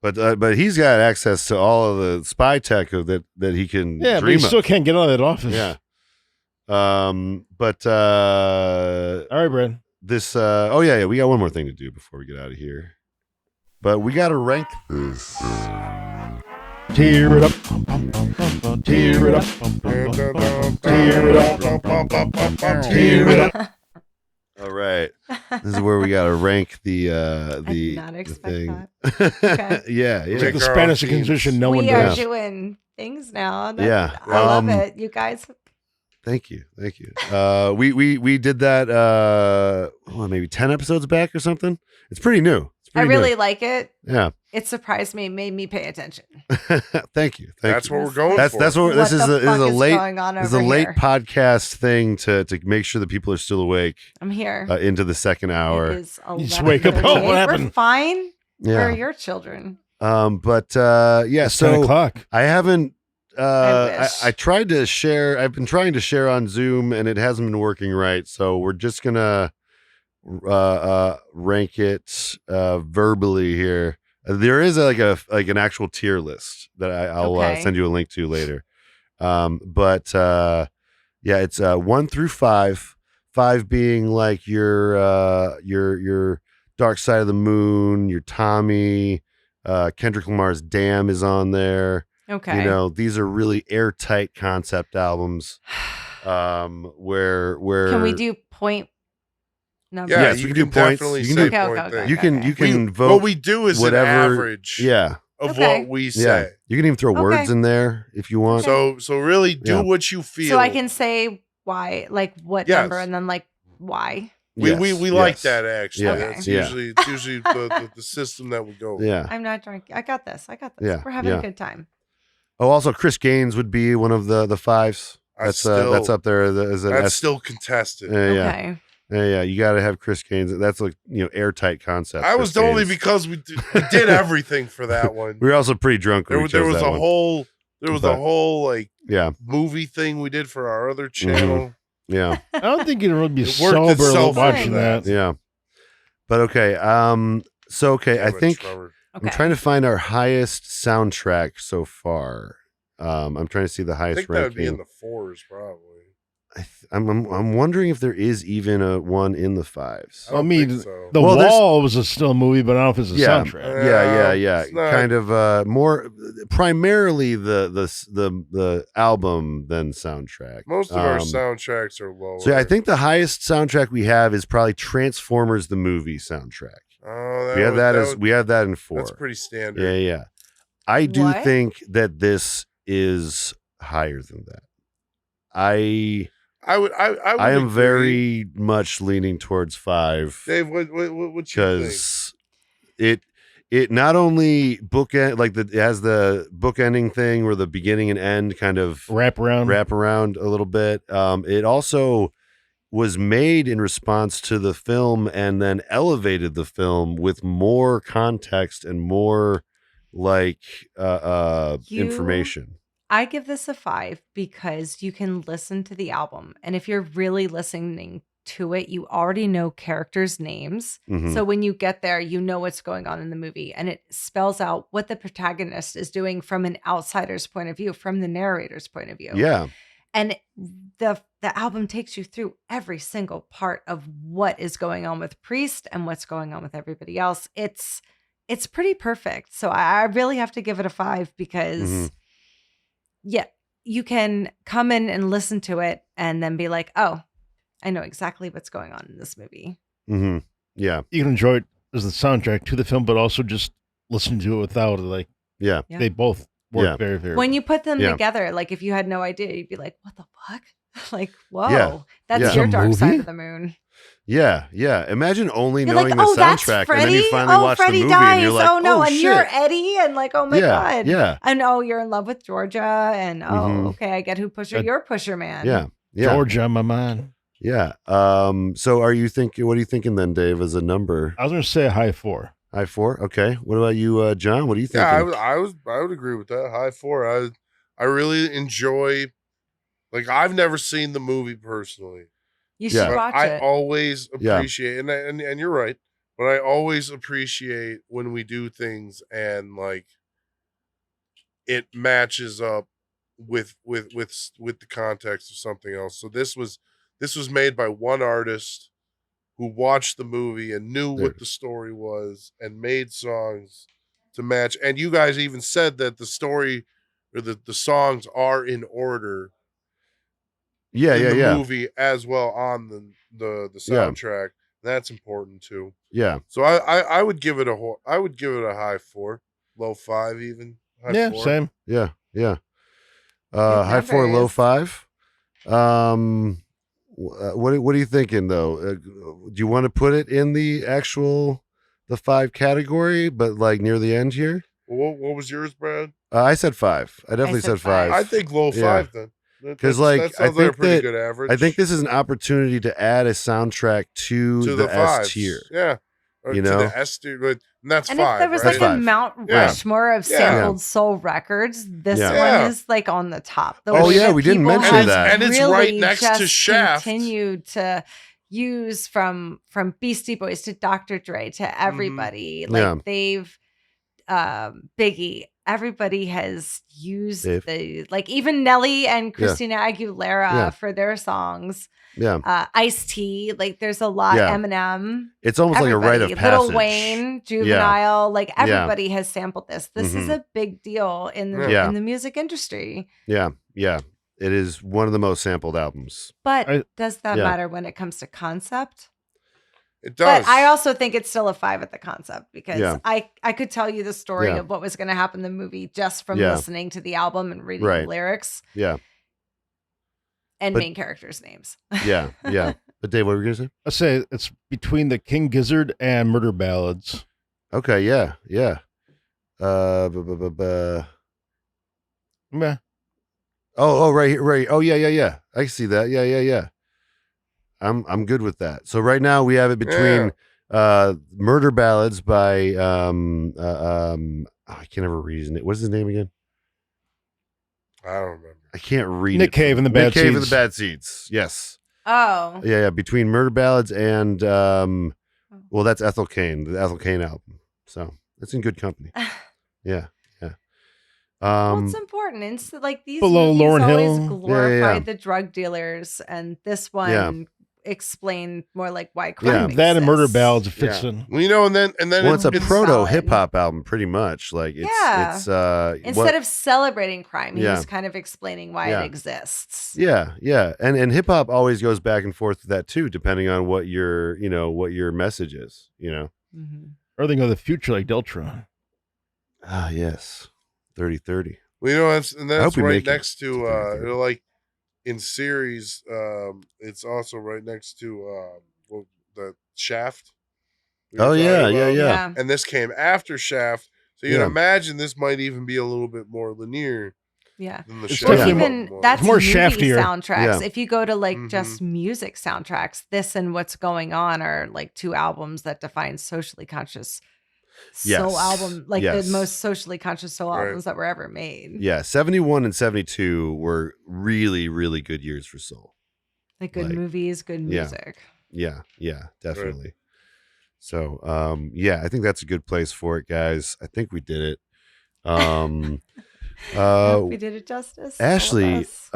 But he's got access to all of the spy tech that he can Yeah, but dream he still of. can't get out of that office. Yeah. But All right, Brad. this oh yeah, we got one more thing to do before we get out of here. But we got to rank this. Tear it up. Tear it up. Tear it up. Tear it up. All right. This is where we got to rank the I did not expect thing. that. Okay. Yeah. It's like Make the our Spanish own teams. Inquisition. No one We are does. doing things now. Yeah. I love it. You guys. Thank you. We did that maybe 10 episodes back or something. It's pretty new. It's I pretty really new. like it. Yeah. It surprised me, made me pay attention. Thank you. That's you. what we're going That's for. that's what this What is. the This is fuck a is late. going on This is a over late here? podcast thing to make sure that people are still awake I'm here. into the second hour. It is You just wake up, oh, what 11:38. We're happened? fine. Where are Yeah. your children? But yeah, It's 10 so o'clock. I haven't. I I tried to share. I've been trying to share on Zoom, and it hasn't been working right. So we're just gonna rank it verbally here. There is like an actual tier list that I'll Okay. send you a link to later. But yeah, it's 1 through 5. 5 being like your Dark Side of the Moon, your Tommy. Kendrick Lamar's Damn is on there. Okay. You know, these are really airtight concept albums. Where Can we do point number? Yeah, Yes, you we can can do points. definitely You can say do- Okay, point okay, thing. okay. you can We- vote what we do is whatever- an average yeah of Okay. what we yeah. say. You can even throw words Okay. in there if you want. So really do Yeah. what you feel. So I can say why, like what Yes. number, and then like why. We like yes. that actually. Yeah. That's Yeah. usually the system that we go with. Yeah. I'm not drunk. I got this. Yeah, We're having yeah. a good time. Oh, also Chris Gaines would be one of the 5s. That's up there as an That's S. still contested. Yeah. Okay. Yeah. You got to have Chris Gaines. That's like airtight concept. I was Chris only Gaines. because we did everything for that one. We were also pretty drunk when we There chose was that a one. whole But- like Yeah. movie thing we did for our other Mm-hmm. channel. Yeah. I don't think you'd really be It worked sober itself watching out. that. Yeah. But okay. So okay, I Damn it, think Trevor. Okay. I'm trying to find our highest soundtrack so far. I'm trying to see the I highest think that would be in ranking. the 4s probably. I'm wondering if there is even a one in the 5s. I don't mean, think so. The Well, there's- Wall was still a movie, but I don't know if it's a Yeah. soundtrack. Yeah. It's not- Kind of more primarily the album than soundtrack. Most of our Um, soundtracks are lower. So yeah, I think the highest soundtrack we have is probably Transformers the movie soundtrack. Oh, We have would- we have that in 4. That's pretty standard. Yeah. I do What? think that this is higher than that. I I would am agree. very much leaning towards 5 Dave. What you think? because it not only bookend it has the bookending thing where the beginning and end kind of Wrap around. wrap around a little bit. It also was made in response to the film and then elevated the film with more context and more information. I give this a 5 because you can listen to the album, and if you're really listening to it, you already know characters' names. Mhm. So when you get there, you know what's going on in the movie, and it spells out what the protagonist is doing from an outsider's point of view, from the narrator's point of view. Yeah. And the album takes you through every single part of what is going on with Priest and what's going on with everybody else. It's pretty perfect. So I really have to give it a 5 because Mhm. yeah, you can come in and listen to it and then be like, oh, I know exactly what's going on in this movie. Mm-hmm. Yeah. You can enjoy it as the soundtrack to the film, but also just listen to it without it. Yeah. Yeah. They both work Yeah. very, very When you put them Yeah. together, like if you had no idea, you'd be like, what the fuck? Like, whoa, Yeah. that's Yeah. your It's a dark side movie? of the moon. Yeah. Imagine only You're knowing like, the oh, that's soundtrack Freddie. and then you finally watch Freddie the movie dies. and you're like, oh no, and shit. you're Eddie, and like, oh my god. Yeah. And oh, you're in love with Georgia, and oh, Mhm. okay, I get who Pusher. You're Pusher Man. Yeah. Yeah. Georgia on my mind. Yeah. So what are you thinking then, Dave, as a number? I was going to say a high 4. High 4? Okay. What about you, John? What are you thinking? Yeah, I would agree with that. High 4. I really enjoy. Like, I've never seen the movie personally. You Yeah. should But watch I it. always Yeah. appreciate, and you're right, but I always appreciate when we do things and like it matches up with the context of something else. So this was made by one artist who watched the movie and knew There. what the story was and made songs to match. And you guys even said that the story or the songs are in order Yeah. in Yeah. the Yeah. movie as well on the Yeah. soundtrack. That's important too. Yeah. So I would give it a high 4, low 5 even. High Yeah, 4. same. Yeah. Yeah. Good High 4, low numbers. 5. What are you thinking though? Do you want to put it in the 5 category, but like near the end here? What was yours, Brad? I said 5. I definitely said said 5. I think low 5 then. 'Cause, That's- like, that I sounds like a think pretty that- good average. I think this is an opportunity to add a soundtrack to to the the 5s. S tier. Yeah. Or You to know? the S tier, but And that's And 5. if there was right? like a Five. Mount Yeah. Rushmore of Yeah. sampled soul records, this Yeah. one is like on the top. The Oh, way yeah, that we didn't people mention have that. And it's really right next to just Shaft. continued to use from Beastie Boys to Dr. Dre to everybody. Like Yeah. they've Biggie, everybody has used Dave. the like even Nelly and Yeah. Christina Aguilera Yeah. for their songs. Yeah. Ice-T, like there's a lot. Yeah. Eminem, It's almost like a rite of everybody. passage. Little Wayne, Juvenile, like Yeah. everybody has sampled this. This is Mhm. a big deal in the Yeah. in the music industry. Yeah. Yeah. It is one of the most sampled albums. But does that Yeah. matter when it comes to concept? It does. But I also think it's still a 5 at the concept because Yeah. I could tell you the story Yeah. of what was going to happen in the movie just from Yeah. listening to the album and reading Right. the lyrics Yeah. and But- main characters' names. Yeah. Yeah. But Dave, what were you gonna say? I say it's between the King Gizzard and Murder Ballads. Okay. Yeah. Yeah. Bu- Meh. Oh, right here, right. Oh, yeah. I see that. Yeah. I'm good with that. So right now we have it between Murder Ballads by I can't ever read his name. What's his name again? I don't remember. I can't read Nick it. Cave and the Nick Bad Cave and the Seeds. Bad Seeds. Yes. Oh. Yeah. Between Murder Ballads and well, that's Ethel Cain, the Ethel Cain album. So it's in good company. Yeah. Well, it's important. It's like these Below movies Lauryn always Hill. glorified the drug dealers, and this one explained more like why crime Yeah. exists. That and Murder Ballads fits Yeah. in. Well, you know, and then Well, it's a it's proto solid. hip hop album, pretty much. Like it's Yeah. it's Instead of celebrating crime, he Yeah. was kind of explaining why Yeah. it exists. yeah, and hip hop always goes back and forth with that too, depending on what your what your message is. Mhm. Or they go the future like Deltron. Ah, yes, 30-30. well, you know, I that's hope we right make it next to to 30. it'll, like in series. It's also right next to the Shaft. we were Oh, yeah, talking about. yeah. And this came after Shaft, so you Yeah. can imagine this might even be a little bit more linear Yeah. than the It's Shaft. Well, definitely even one. that's more movie shaftier. soundtracks. Yeah. If you go to like Mhm. just music soundtracks, this and What's Going On are like 2 albums that define socially conscious soul Yes. album, like Yes. the most socially conscious soul Right. albums that were ever made. Yeah, 71 and 72 were really, really good years for soul. Like good Like, movies, good yeah. music. Yeah, definitely. So, I think that's a good place for it, guys. I think we did it. I hope we did it justice. all of Ashley, us.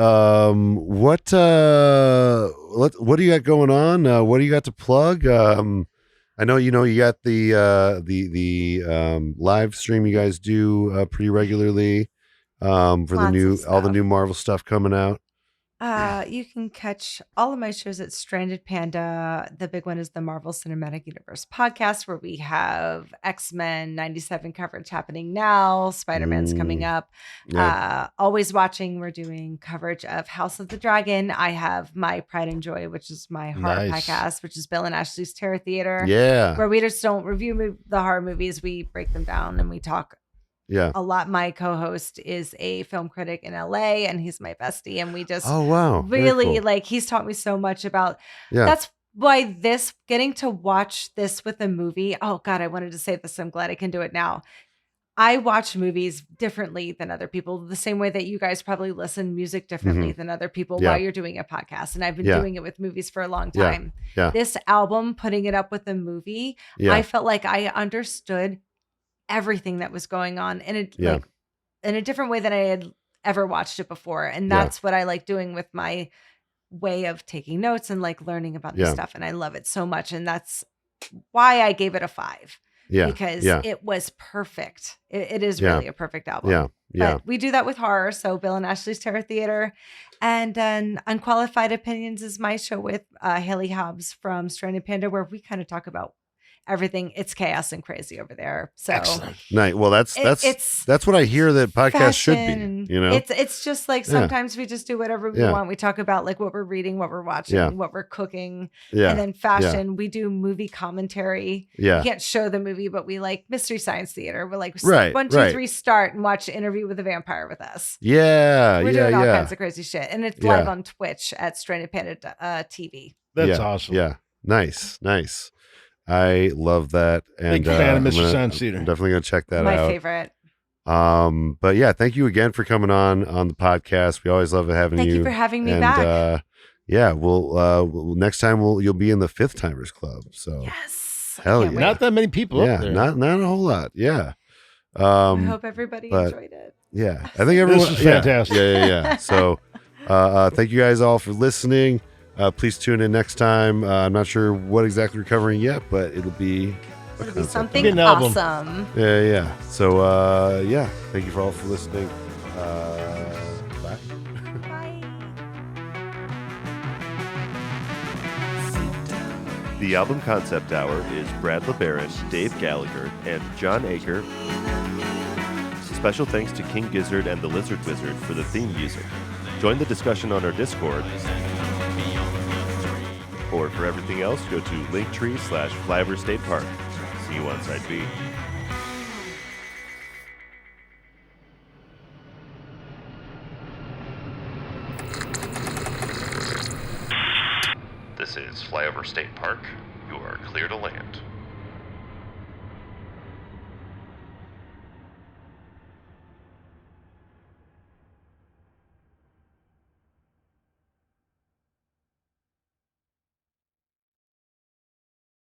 what do you got going on? What do you got to plug? I know you got the live stream you guys do pretty regularly for Lots of all the stuff. new Marvel stuff coming out. You can catch all of my shows at Stranded Panda. The big one is the Marvel Cinematic Universe podcast, where we have X-Men 97 coverage happening now. Spider-Man's coming up. Yeah. Always Watching, we're doing coverage of House of the Dragon. I have my Pride and Joy, which is my horror Nice. podcast, which is Bill and Ashley's Terror Theater, Yeah. where we just don't review the horror movies. We break them down and we talk Yeah. a lot. My co-host is a film critic in LA, and he's my bestie, and we just Oh, wow. Very really cool. like he's taught me so much about Yeah. that's why this getting to watch this with a movie. Oh God, I wanted to say this. I'm glad I can do it now. I watch movies differently than other people, the same way that you guys probably listen music differently than other people Mm-hmm. Yeah. while you're doing a podcast. And I've been Yeah. doing it with movies for a long Yeah. time. Yeah. This album, putting it up with a movie, Yeah. I felt like I understood everything that was going on in a different way than I had ever watched it before. And Yeah. that's what I like doing with my way of taking notes and like learning about this Yeah. stuff. And I love it so much. And that's why I gave it a 5, Yeah. because yeah. it was perfect. It is Yeah. really a perfect album. Yeah. Yeah. But we do that with horror. So Bill and Ashley's Terror Theater, and then Unqualified Opinions is my show with Haley Hobbs from Stranded Panda, where we kind of talk about everything. It's chaos and crazy over there. So Excellent. Nice. Well, that's it's what I hear that podcasts should fashion. be. It's just like sometimes we just do whatever we Yeah. want. We talk about like what we're reading, what we're watching, Yeah. what we're cooking, Yeah. and then fashion. We do movie commentary. Yeah. We can't show the movie, but we like Mystery Science Theater. We're like, Right, 1, 2, right. 3, start and watch Interview with a Vampire with us. Yeah. We're yeah. doing all yeah. kinds of crazy shit, and it's Yeah. live on Twitch at Stranded Panda TV. That's Yeah, awesome. Yeah. Nice. I love that. And Big fan of I'm Mr. Sound I'm Theater. definitely gonna check that My out. favorite. But yeah, thank you again for coming on the podcast. We always love having Thank you. you for having me and, back. Yeah, next time you'll be in the Fifth Timers Club. So Yes. hell Can't yeah. wait. Not that many people yeah, up there. not a whole lot. Yeah. I hope everybody but- enjoyed it. Yeah, I think everyone. This was fantastic. Yeah. So, thank you guys all for listening. Please tune in next time. I'm not sure what exactly we're covering yet, but it'll be a It'll be concept. something Be an album. awesome. Yeah. So, yeah. Thank you all for listening. Bye. Bye. The album concept hour is Brad LeBaron, Dave Gallagher, and John Aker. Special thanks to King Gizzard and the Lizard Wizard for the theme music. Join the discussion on our Discord. Or for everything else, go to linktree/Flyover State Park. See you on Side B. This is Flyover State Park. You are clear to land.